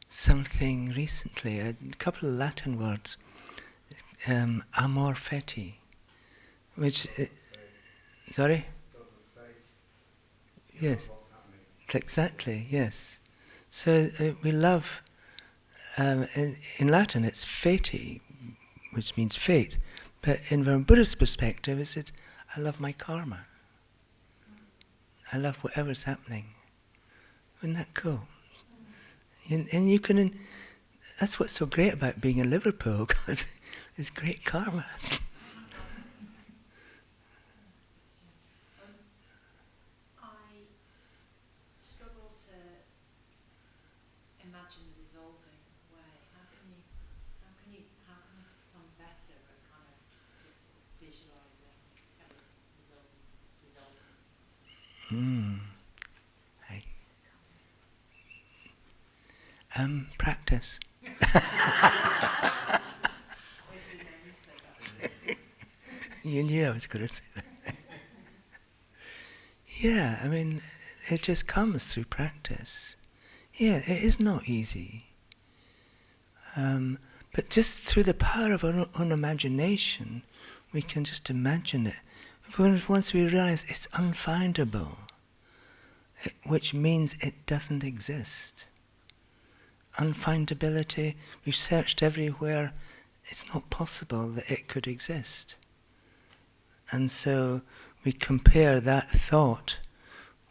something recently, a couple of Latin words, amor fati, which, sorry? Yes, exactly, yes. So we love, in Latin it's fati, which means fate, but in from a Buddhist perspective it's I love my karma. I love whatever's happening. Isn't that cool? And you can, that's what's so great about being in Liverpool, because it's great karma. I struggle to imagine dissolving away. How can you become better at kind of just visualising everything dissolving? Practice. You knew I was going to say that. Yeah, I mean, it just comes through practice. Yeah, it is not easy. But just through the power of our own imagination, we can just imagine it. Once we realize it's unfindable, which means it doesn't exist. Unfindability, we've searched everywhere, it's not possible that it could exist. And so we compare that thought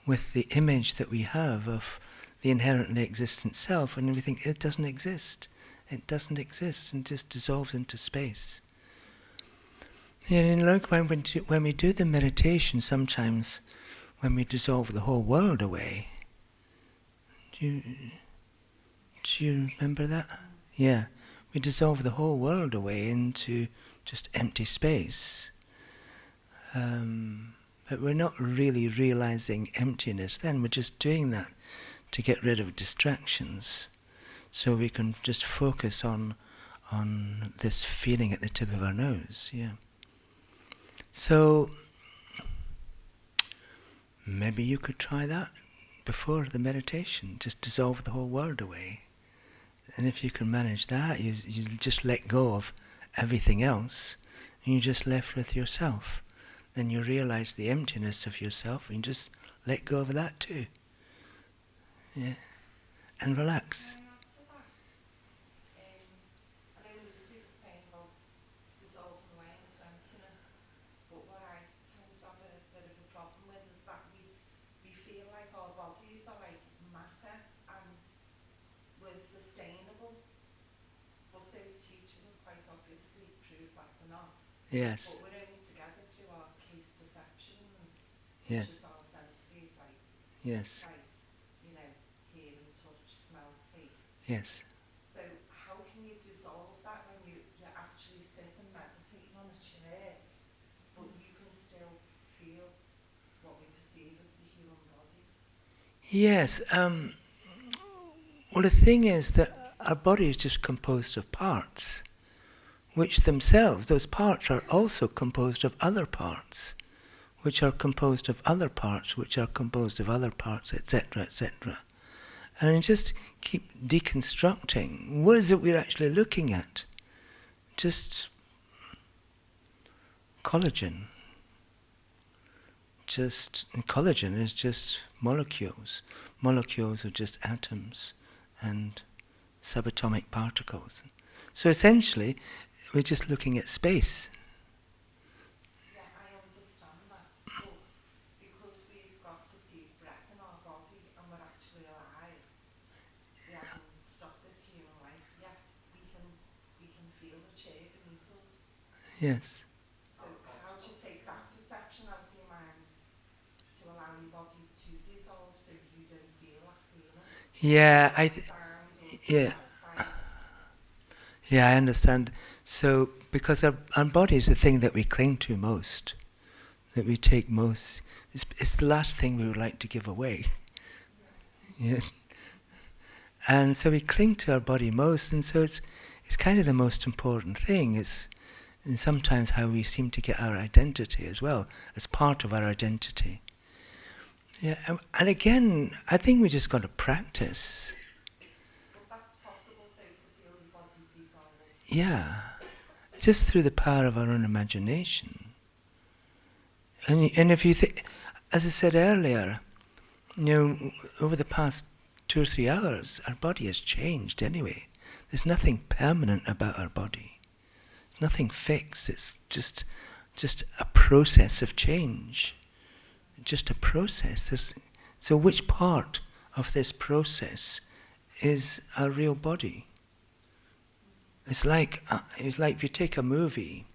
with the image that we have of the inherently existent self, and we think it doesn't exist. It doesn't exist, and just dissolves into space. And like when we do the meditation, sometimes when we dissolve the whole world away, do you remember that? Yeah, we dissolve the whole world away into just empty space. But we're not really realizing emptiness then, we're just doing that to get rid of distractions, so we can just focus on this feeling at the tip of our nose. Yeah. So maybe you could try that before the meditation, just dissolve the whole world away. And if you can manage that, you just let go of everything else, and you're just left with yourself. Then you realize the emptiness of yourself, and you just let go of that too. Yeah. And relax. I know Lucy was saying about dissolving away into emptiness, but what I tend to have a bit of a problem with is that we feel like our bodies are like matter and we're sustainable, but those teachings quite obviously prove that we're not. Yes. But we're only together through our case perceptions, Yeah. which is our sensories, like Yes. sight, hearing, touch, smell, taste. Yes. So how can you dissolve that when you actually sit and meditating on a chair, but you can still feel what we perceive as the human body? Yes. Well, the thing is that our body is just composed of parts, which themselves, those parts are also composed of other parts, which are composed of other parts, which are composed of other parts, etc., etc. And just keep deconstructing. What is it we're actually looking at? Just collagen. Collagen is just molecules. Molecules are just atoms and subatomic particles. So essentially, we're just looking at space. Yeah, I understand that, but because we've got perceived breath in our body and we're actually alive, we haven't stopped this human life yet, we can feel the chair beneath us. Yes. So how do you take that perception out of your mind to allow your body to dissolve so you don't feel that feeling? Yeah, Yeah. Yeah, I understand. So, because our body is the thing that we cling to most, that we take most, it's the last thing we would like to give away. Yeah. And so we cling to our body most, and so it's kind of the most important thing. It's and sometimes how we seem to get our identity as well, as part of our identity. Yeah, and again, I think we just got to practice. But that's possible though, to feel the body dissolve. Yeah, just through the power of our own imagination. And if you think, as I said earlier, over the past 2 or 3 hours, our body has changed anyway. There's nothing permanent about our body. Nothing fixed. It's just a process of change. Just a process. So which part of this process is our real body? It's like if you take a movie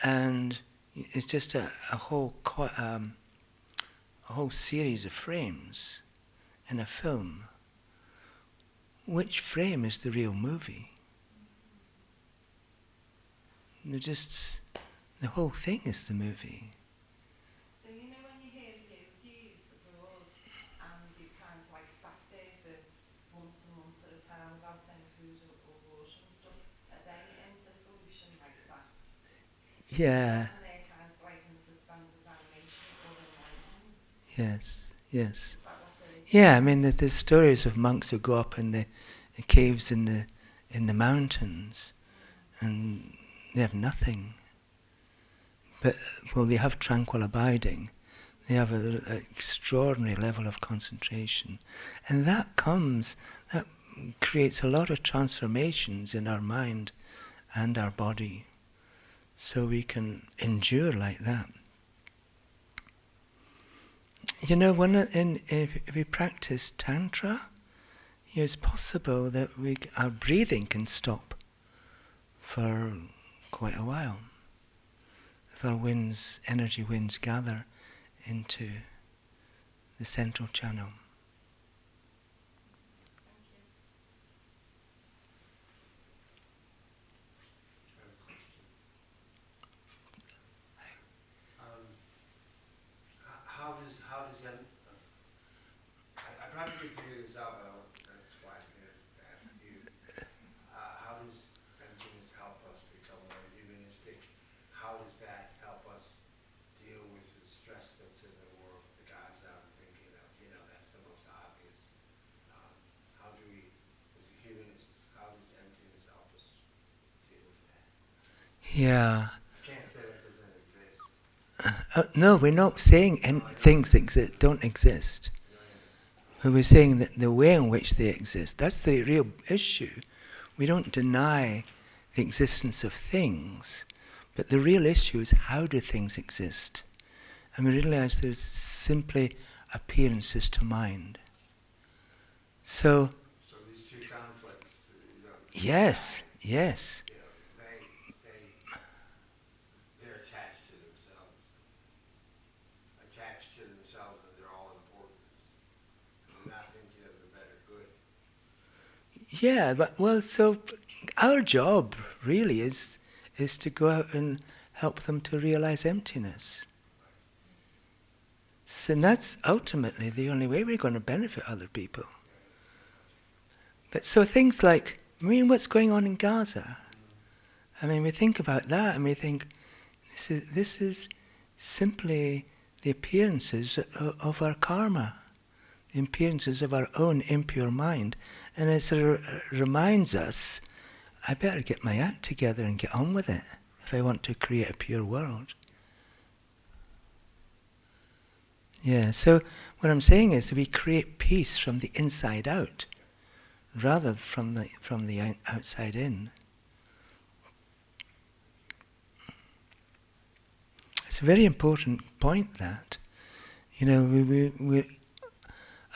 and it's just a whole series of frames in a film. Which frame is the real movie? The whole thing is the movie. So when you hear yogis abroad and they've kind of like sat there for months and months at a time without any food or water and stuff, are they into solution like that? Yeah. And they're kind of like in suspended animation or enlightenment? Yes. Yes. Is that what they're Yeah. I mean, there's stories of monks who go up in the caves in the mountains, and they have nothing. But they have tranquil abiding. They have an extraordinary level of concentration, and that creates a lot of transformations in our mind and our body, so we can endure like that. If we practice Tantra, it's possible that our breathing can stop for quite a while. If our energy winds gather into the central channel. How does I probably could figure this out, but that's why I'm here to ask you. How does emptiness help us become more humanistic? How does that help us deal with the stress that's in the world? The guys out thinking of, that's the most obvious. How do we, as humanists, how does emptiness help us deal with that? Yeah. I can't say that doesn't exist. No, we're not saying things don't exist. But we're saying that the way in which they exist, that's the real issue. We don't deny the existence of things, but the real issue is how do things exist? And we realize there's simply appearances to mind. So these two conflicts. yes. They're attached to themselves. Attached to themselves, and they're all important. They're not thinking of the better good. Yeah, so our job really is to go out and help them to realize emptiness. So that's ultimately the only way we're going to benefit other people. But so things like, what's going on in Gaza? We think about that and we think, this is simply the appearances of our karma, the appearances of our own impure mind. And it reminds us, I better get my act together and get on with it if I want to create a pure world. Yeah, so what I'm saying is we create peace from the inside out, rather from the outside in. It's a very important point that,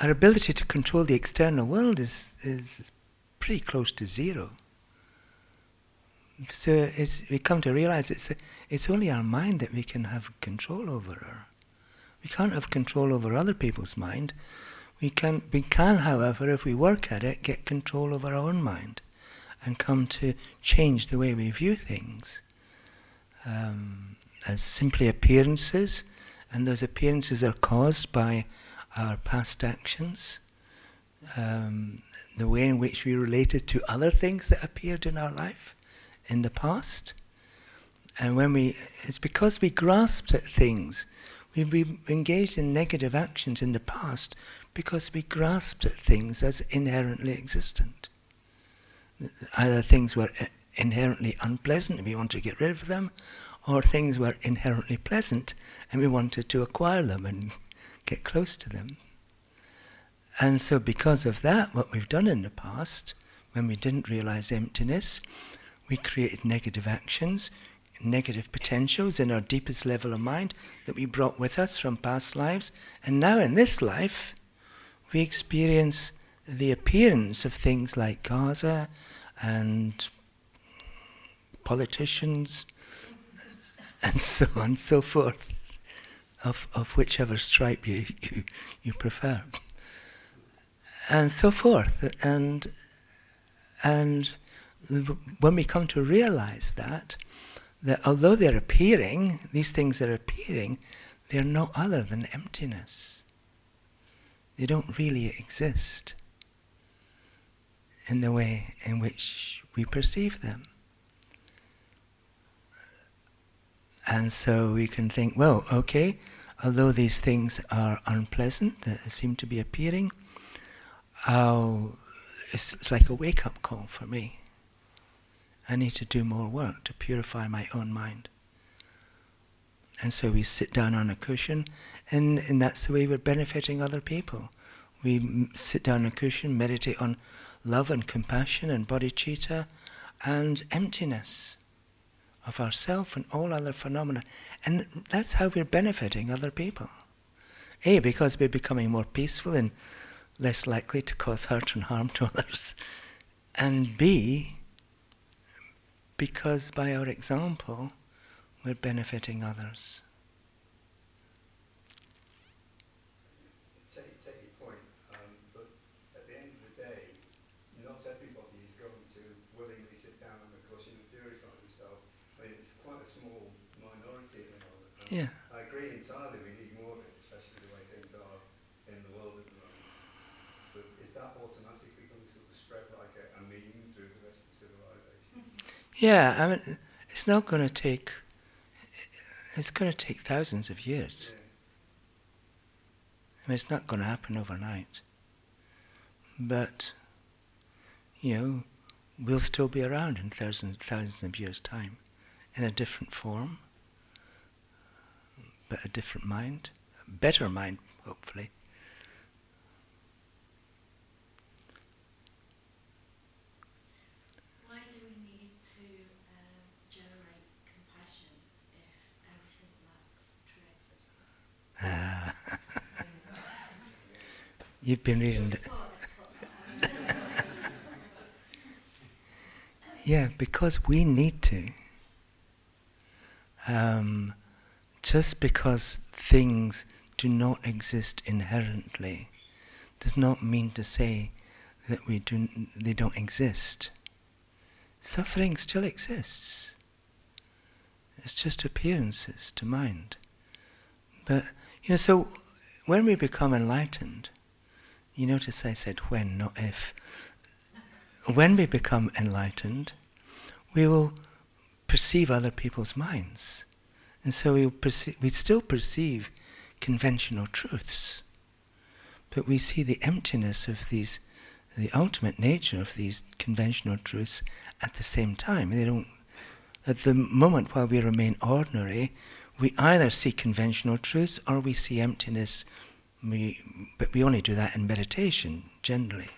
our ability to control the external world is pretty close to zero. So we come to realize it's only our mind that we can have control over. We can't have control over other people's mind. We can, however, if we work at it, get control over our own mind and come to change the way we view things as simply appearances, and those appearances are caused by our past actions, the way in which we related to other things that appeared in our life in the past. And it's because we grasped at things, We engaged in negative actions in the past because we grasped at things as inherently existent. Either things were inherently unpleasant and we wanted to get rid of them, or things were inherently pleasant and we wanted to acquire them and get close to them. And so because of that, what we've done in the past, when we didn't realize emptiness, we created negative actions, negative potentials in our deepest level of mind that we brought with us from past lives. And now in this life, we experience the appearance of things like Gaza and politicians and so on and so forth, of whichever stripe you prefer. And so forth. And when we come to realize that although they're appearing, these things are appearing, they're no other than emptiness. They don't really exist in the way in which we perceive them. And so we can think, well, okay, although these things are unpleasant, that seem to be appearing, it's like a wake-up call for me. I need to do more work to purify my own mind. And so we sit down on a cushion, and that's the way we're benefiting other people. We sit down on a cushion, meditate on love and compassion and bodhicitta and emptiness of ourself and all other phenomena. And that's how we're benefiting other people. A, because we're becoming more peaceful and less likely to cause hurt and harm to others. And B, because by our example, we're benefiting others. Take your point, but at the end of the day, not everybody is going to willingly sit down on the cushion and purify themselves. I mean, it's quite a small minority at the moment. Yeah. I agree entirely, we need more of it, especially the way things are in the world at the moment. But is that automatically going to sort of spread like a meme through the rest of civilization? Yeah, I mean, it's not going to take, it's going to take thousands of years. Yeah. I mean, it's not going to happen overnight. But, we'll still be around in thousands of years' time, in a different form, but a different mind, a better mind, hopefully. Why do we need to generate compassion if everything lacks true existence? You've been reading Just thought I'd put that on. Yeah, because we need to. Just because things do not exist inherently does not mean to say that they don't exist. Suffering still exists. It's just appearances to mind. But, so when we become enlightened, you notice I said when, not if. When we become enlightened, we will perceive other people's minds. And so we still perceive conventional truths. But we see the emptiness of these, the ultimate nature of these conventional truths at the same time. They don't, at the moment while we remain ordinary, we either see conventional truths or we see emptiness, but we only do that in meditation, generally.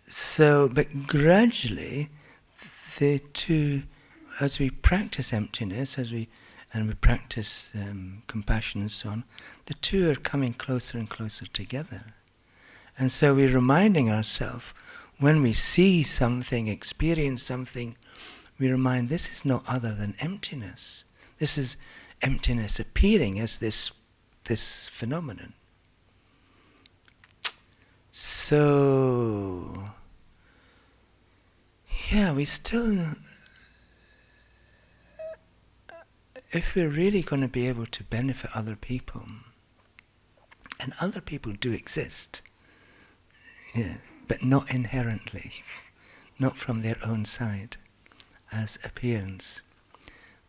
So, but gradually, the two, as we practice emptiness, and we practice compassion and so on, the two are coming closer and closer together. And so we're reminding ourselves, when we see something, experience something, we remind this is no other than emptiness. This is emptiness appearing as this phenomenon. So, yeah, we still, if we're really going to be able to benefit other people, and other people do exist, yeah, but not inherently, not from their own side, as appearance.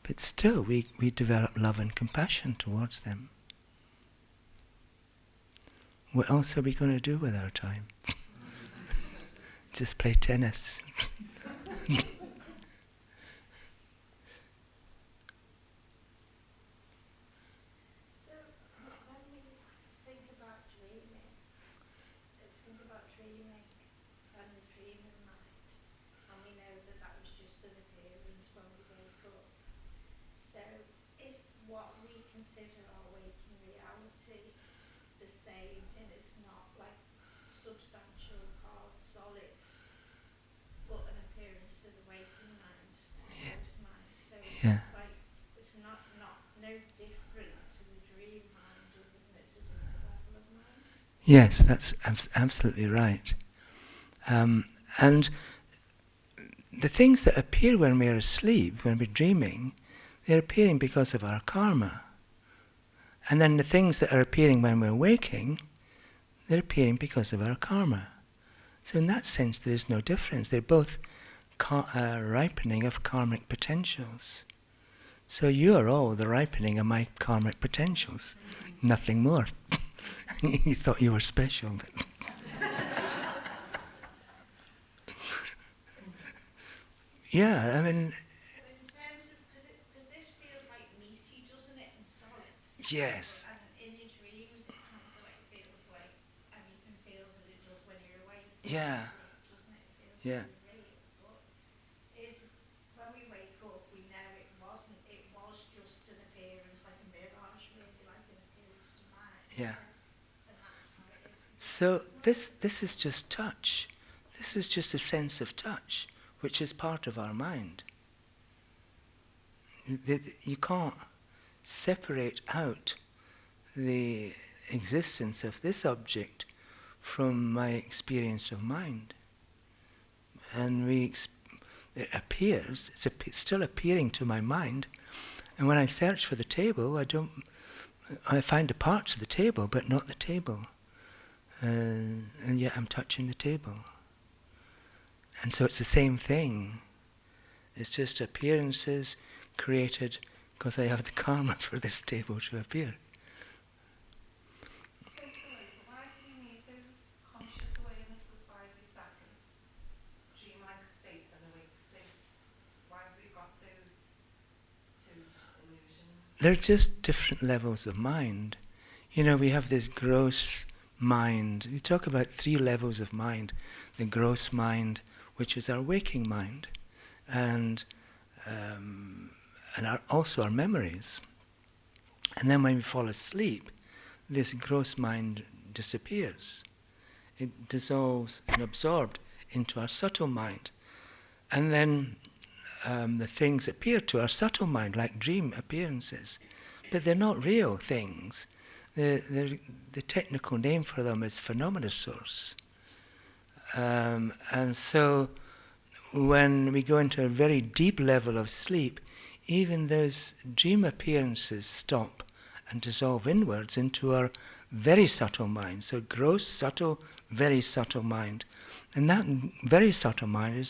but still we develop love and compassion towards them. What else are we going to do with our time? Just play tennis. So when we think about dreaming, let's think about dreaming and the dreaming mind, and we know that that was just an appearance when we wake up. So is what we consider our waking reality the same, and it's not like substantial, hard, solid, but an appearance to the waking mind, to the ghost mind. So Yeah. it's like it's not no different to the dream mind, other than it's a different level of mind. Yes, that's absolutely right. And the things that appear when we're asleep, when we're dreaming, they're appearing because of our karma. And then the things that are appearing when we're waking, they're appearing because of our karma. So in that sense, there is no difference. They're both ripening of karmic potentials. So you are all the ripening of my karmic potentials, nothing more. You thought you were special. But yeah, I mean, So in terms of, because this feels like meaty, doesn't it, and solid. yes, And in your dreams, it kind of like feels like everything feels as it does when you're awake. yeah, Doesn't it? It feels yeah. really real. But is when we wake up, we know it wasn't. It was just an appearance, like a mirage, really, like an appearance to mind. Yeah. And that's how it is. So this is just touch. This is just a sense of touch, which is part of our mind. You can't separate out the existence of this object from my experience of mind. And it appears, it's still appearing to my mind, and when I search for the table, I find the parts of the table, but not the table. And yet I'm touching the table. And so it's the same thing. It's just appearances created because I have the karma for this table to appear. So, why do we need those conscious awarenesses for every second? Dreamlike states and awake states. Why have we got those two illusions? They're just different levels of mind. You know, we have this gross mind. We talk about 3 levels of mind. The gross mind, which is our waking mind, and also our memories. And then when we fall asleep, this gross mind disappears. It dissolves and absorbed into our subtle mind. And then the things appear to our subtle mind like dream appearances, but they're not real things. The technical name for them is phenomena source. And so when we go into a very deep level of sleep, even those dream appearances stop and dissolve inwards into our very subtle mind. So gross, subtle, very subtle mind. And that very subtle mind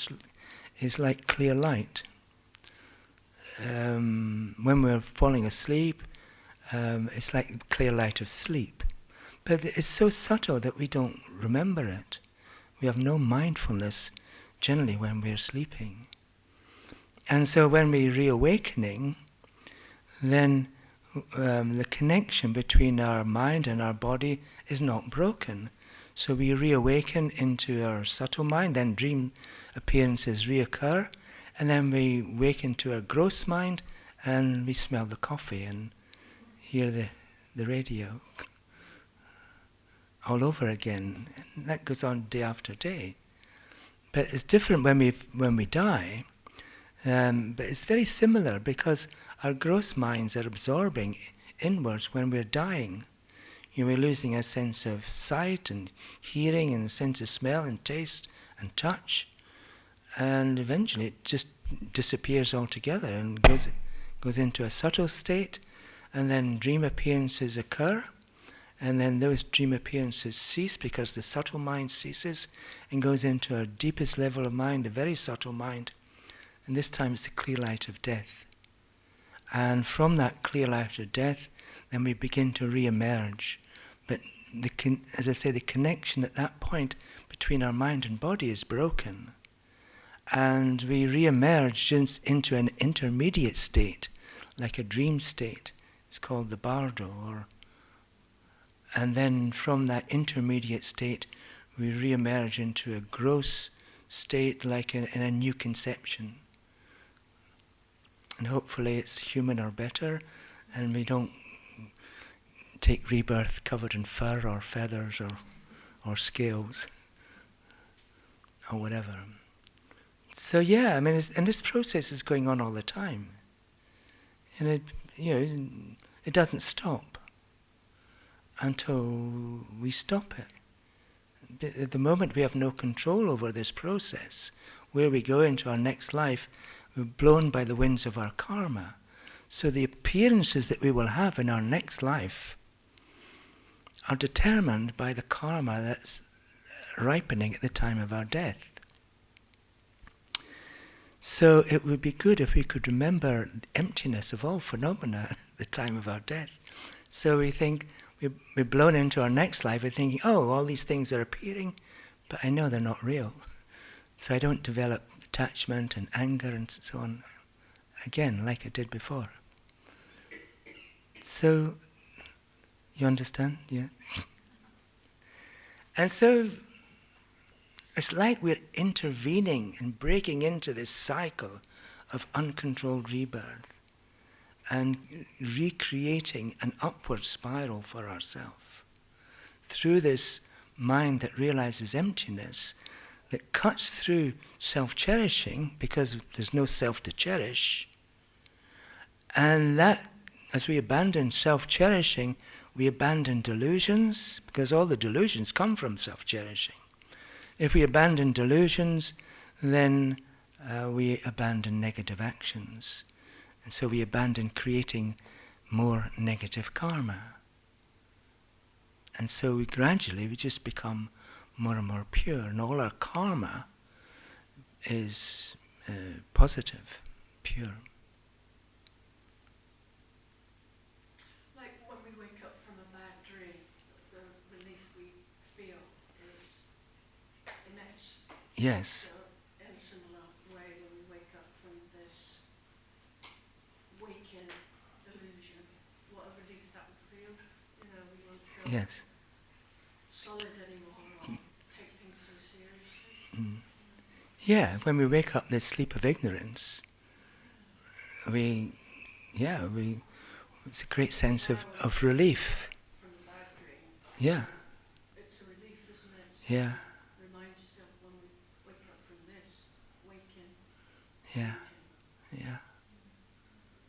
is like clear light. When we're falling asleep, it's like clear light of sleep. But it's so subtle that we don't remember it. We have no mindfulness generally when we're sleeping. And so when we're reawakening, then the connection between our mind and our body is not broken. So we reawaken into our subtle mind, then dream appearances reoccur, and then we wake into our gross mind, and we smell the coffee and hear the radio all over again. And that goes on day after day. But it's different when we die. But it's very similar because our gross minds are absorbing inwards when we're dying. We're losing a sense of sight and hearing and a sense of smell and taste and touch. And eventually it just disappears altogether and goes into a subtle state, and then dream appearances occur, and then those dream appearances cease because the subtle mind ceases and goes into our deepest level of mind, a very subtle mind. And this time it's the clear light of death. And from that clear light of death, then we begin to re-emerge. But as I say, the connection at that point between our mind and body is broken. And we re-emerge into an intermediate state, like a dream state. It's called the bardo. And then from that intermediate state, we re-emerge into a gross state, like in a new conception. And hopefully it's human or better, and we don't take rebirth covered in fur or feathers or scales or whatever. So yeah, I mean, and this process is going on all the time, and it doesn't stop until we stop it. At the moment, we have no control over this process. Where we go into our next life, we're blown by the winds of our karma. So the appearances that we will have in our next life are determined by the karma that's ripening at the time of our death. So it would be good if we could remember the emptiness of all phenomena at the time of our death. So we think, we're blown into our next life, we're thinking, oh, all these things are appearing, but I know they're not real. So I don't develop attachment and anger and so on, again, like I did before. So, you understand? Yeah? And so, it's like we're intervening and breaking into this cycle of uncontrolled rebirth and recreating an upward spiral for ourselves through this mind that realizes emptiness, that cuts through self-cherishing because there's no self to cherish. And that, as we abandon self-cherishing, we abandon delusions, because all the delusions come from self-cherishing. If we abandon delusions, then we abandon negative actions. And so we abandon creating more negative karma. And so we just become more and more pure, and all our karma is positive, pure. Like when we wake up from a bad dream, the relief we feel is immense. Yes. So in a similar way, when we wake up from this waking illusion, what a relief that would feel. We won't feel Yes. solid anymore or take things so seriously. Mm. Yeah, when we wake up this sleep of ignorance, it's a great sense of relief. From a bad dream. Yeah. It's a relief, isn't it? Yeah. Remind yourself when we wake up from this, waking. Yeah. Yeah.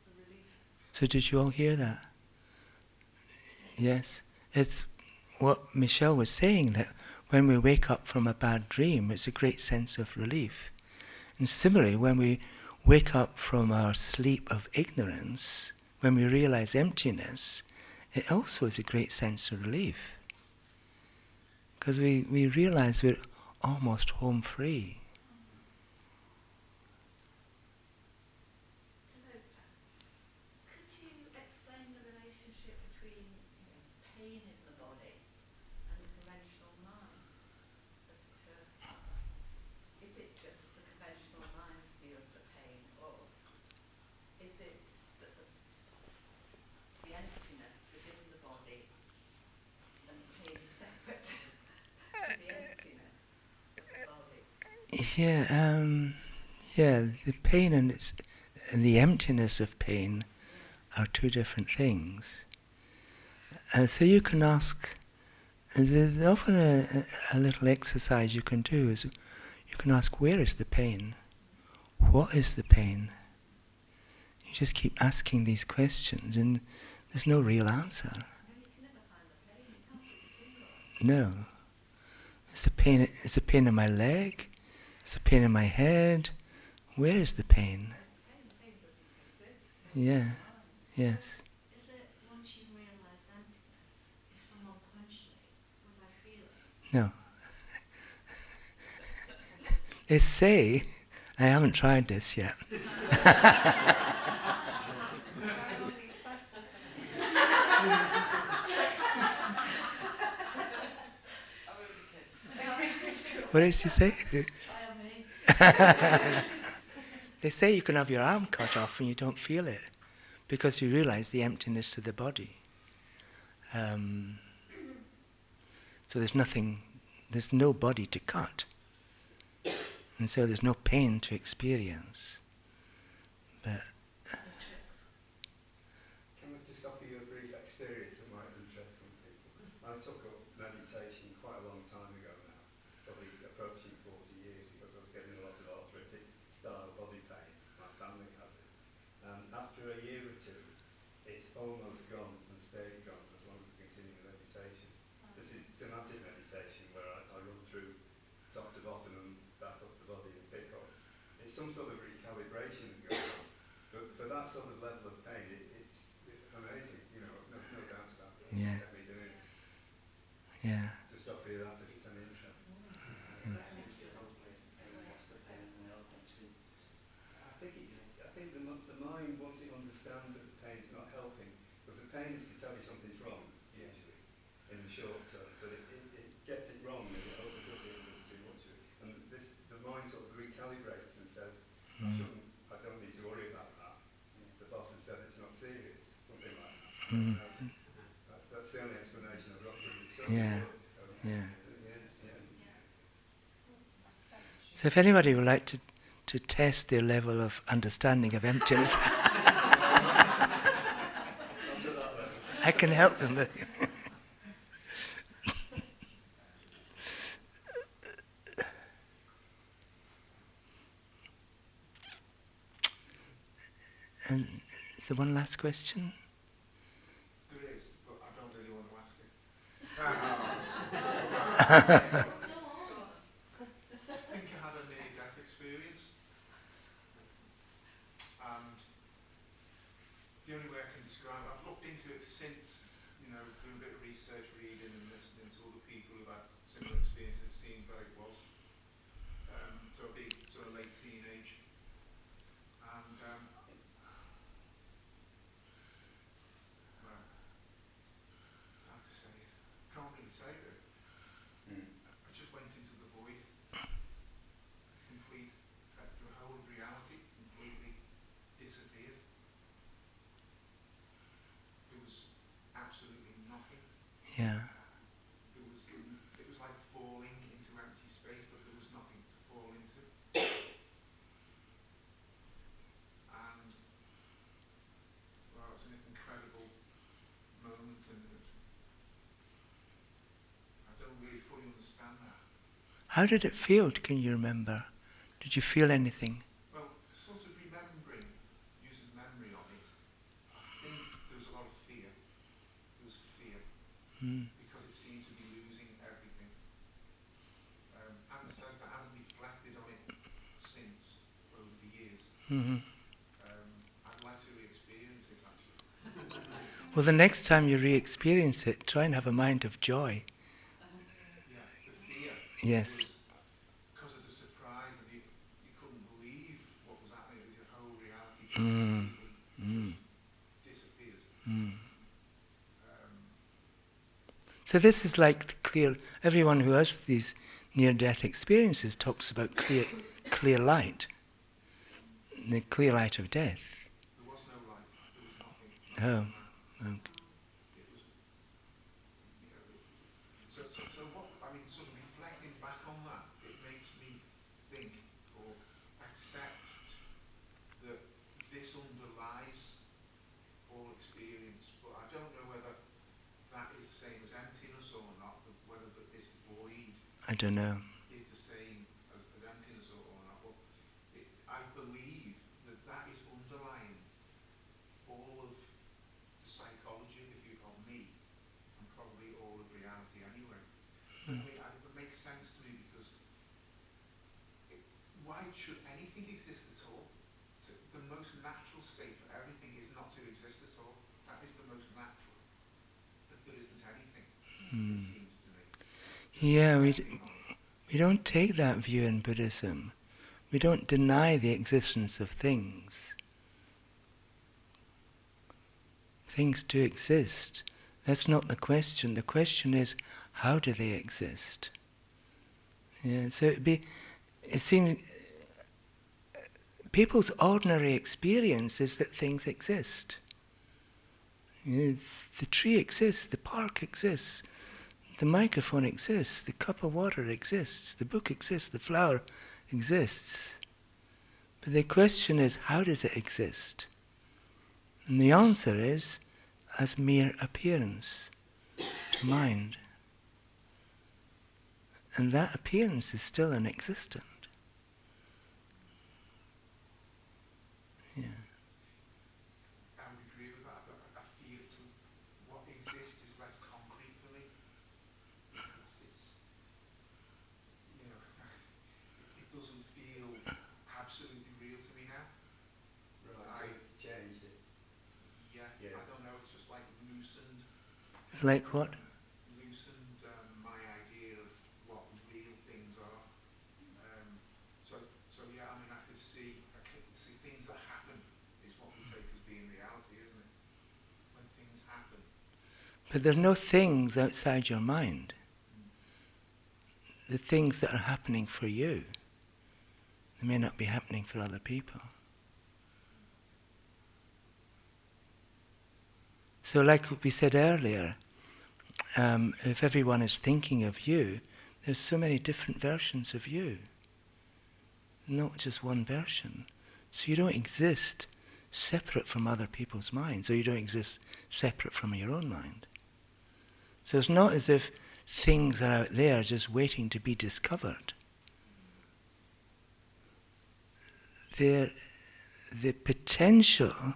The relief. So did you all hear that? Yes. It's what Michelle was saying, that when we wake up from a bad dream, it's a great sense of relief. And similarly, when we wake up from our sleep of ignorance, when we realize emptiness, it also is a great sense of relief. Because we realize we're almost home free. Could you explain the relationship between pain in the body and the conventional mind? As to, is it just the conventional mind's view of the pain, or is it that the emptiness within the body and pain is separate from the emptiness of the body? The pain and the emptiness of pain are two different things. So you can ask, there's often a little exercise you can do, is you can ask, where is the pain? What is the pain? You just keep asking these questions and there's no real answer. No. It's the pain in my leg, it's the pain in my head. Where is the pain? Yeah. Yes. Is it once you've realised emptiness, if someone punched me, would I feel it? No. It's say, I haven't tried this yet. What did she say? Try on me. They say you can have your arm cut off and you don't feel it because you realize the emptiness of the body. So there's no body to cut. And so there's no pain to experience. But Can I just offer you a brief experience that might interest some people? I took up meditation quite a long time ago now, probably approaching 40 years, because I was getting a lot of arthritic style body pain. My family has it. After a year or two, it's almost gone and stayed gone as long as I continue the meditation. This is somatic meditation where I run through top to bottom and back up the body and pick up. It's some sort of recalibration that goes on. But for that sort of level of pain, it's amazing, you know, no doubt about it. Yeah. Let me do it. yeah, Just offer you that if it's any interest. I think the mind, once it understands that the pain's not helping, because the pain is to tell you something's wrong, usually, in the short term, but it gets it wrong and it overdoes it and does too much of it. And the mind sort of recalibrates and says, I don't need to worry about that. The boss has said it's not serious, something like that. That's the only explanation I've got for it. It certainly Yeah. works. yeah. Yeah. So if anybody would like to test their level of understanding of emptiness, I can help them. And so one last question. There is, but I don't really want to ask it. I think I had a near-death experience, and the only way I can describe it, I've looked into it since, you know, doing a bit of research, reading and listening to other people who've had similar experiences. It seems like it was. So I'd be sort of late teenage, and well, how to say it? Can't really say it. I just went into the void, complete, the whole of reality completely disappeared. There was absolutely nothing. Yeah. It was like falling into empty space, but there was nothing to fall into. And well, it was an incredible moment, and I don't really fully understand that. How did it feel? Can you remember? Did you feel anything? Well, sort of remembering, using memory of it, I think there was a lot of fear. There was fear, because it seemed to be losing everything. And so I haven't reflected on it since, over the years. I'd like to re-experience it, actually. Well, the next time you re-experience it, try and have a mind of joy. Yeah, the fear. Yes. Because of the surprise, and you couldn't believe what was happening with your whole reality. Just disappears. So this is like the clear. Everyone who has these near-death experiences talks about clear light, the clear light of death. There was no light. There was nothing. Oh, okay. It was, you know, so what, I mean, sort of reflecting back on that, it makes me think or accept that this underlies all experience, but I don't know whether that is the same as emptiness or not, whether that this void I don't know. is the same as emptiness or not. But I believe that that is underlying all of the psychology of me, and probably all of reality anyway. I mean, it makes sense to me because why should anything exist at all? The most natural state for everything is not to exist at all. That is the most natural. That there isn't anything, it seems to me. Yeah, we don't take that view in Buddhism. We don't deny the existence of things. Things do exist. That's not the question. The question is, how do they exist? Yeah, so it seems people's ordinary experience is that things exist. You know, the tree exists, the park exists, the microphone exists, the cup of water exists, the book exists, the flower exists. But the question is, how does it exist? And the answer is, as mere appearance to mind. And that appearance is still inexistent. Yeah. I would agree with that, but I feel what exists is less concrete for me. It's you know, it doesn't feel absolutely real to me now. Right, so it's changed it. Yeah, Yeah. I don't know, it's just like loosened Like what? my idea of what real things are. So yeah, I mean, I could see things that happen is what we take as being reality, isn't it? When things happen. But there are no things outside your mind. The things that are happening for you, they may not be happening for other people. So like we said earlier, if everyone is thinking of you, there's so many different versions of you. Not just one version. So you don't exist separate from other people's minds, or you don't exist separate from your own mind. So it's not as if things are out there just waiting to be discovered. The potential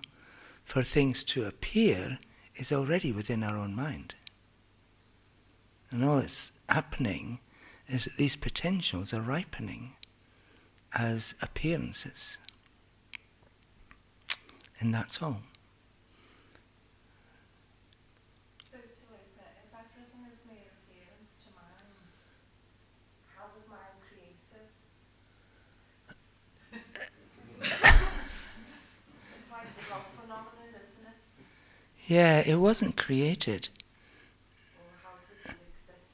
for things to appear is already within our own mind. And all that's happening is that these potentials are ripening as appearances. And that's all. So to open it, if everything is mere appearance to mind, how was mind created? It's like the God phenomenon, isn't it? Yeah, it wasn't created. Or how does it exist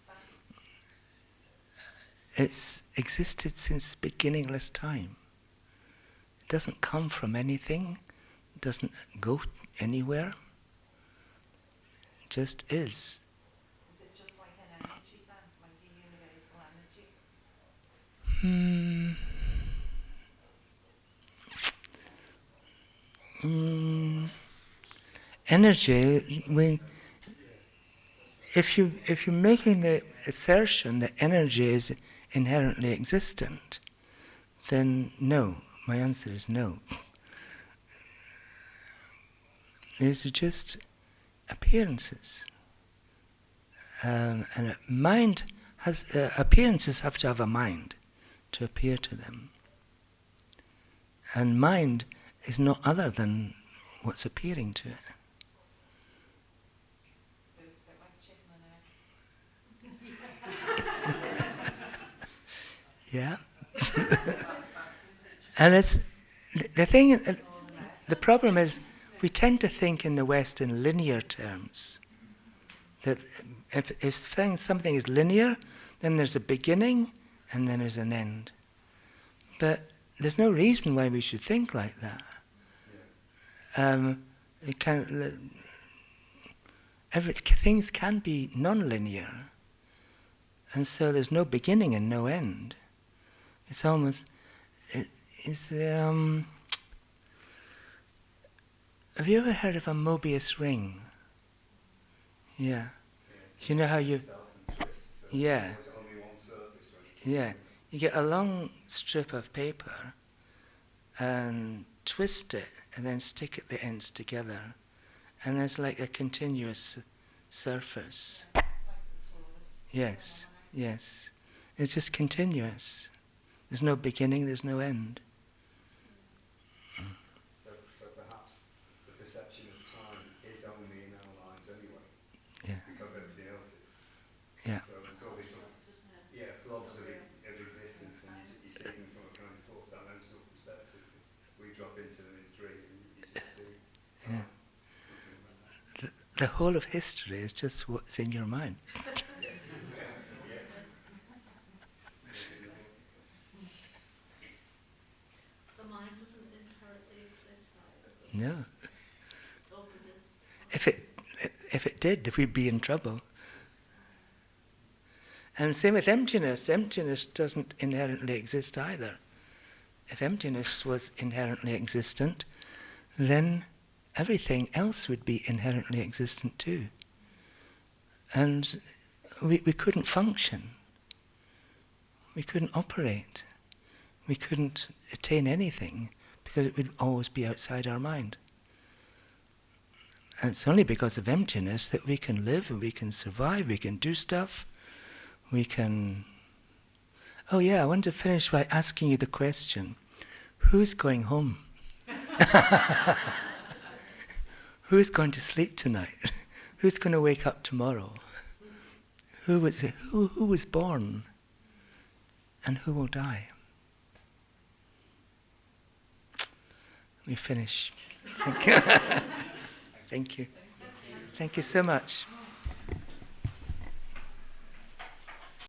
then? It's existed since beginningless time. It doesn't come from anything. It doesn't go anywhere. It just is. Is it just like an energy then, like a universal energy? Energy, if you're making the assertion that energy is inherently existent, then no. My answer is no. These are just appearances, and mind has appearances have to have a mind to appear to them, and mind is not other than what's appearing to it. So it's a bit like chicken and egg. Yeah. And it's the thing. The problem is, we tend to think in the West in linear terms. That if something is linear, then there's a beginning and then there's an end. But there's no reason why we should think like that. Things can be non-linear, and so there's no beginning and no end. It's almost have you ever heard of a Mobius ring? Yeah. You know how you... Yeah. Yeah. You get a long strip of paper and twist it and then stick at the ends together, and there's like a continuous surface. It's like the torus. Yes, yes. It's just continuous. There's no beginning, there's no end. So perhaps the perception of time is only in our minds anyway. Yeah. Because everything else is. Yeah. So it's always sort of, blobs of existence, and you see them from a kind of fourth dimensional perspective. We drop into them in dream, and you just see time. Yeah. The whole of history is just what's in your mind. No. Openness. If it did, we'd be in trouble. And same with emptiness. Emptiness doesn't inherently exist either. If emptiness was inherently existent, then everything else would be inherently existent too. And we couldn't function. We couldn't operate. We couldn't attain anything because it would always be outside our mind. And it's only because of emptiness that we can live and we can survive, we can do stuff, we can... Oh yeah, I want to finish by asking you the question, who's going home? Who's going to sleep tonight? Who's going to wake up tomorrow? Who was born? And who will die? We finish. Thank you. Thank you. Thank you so much.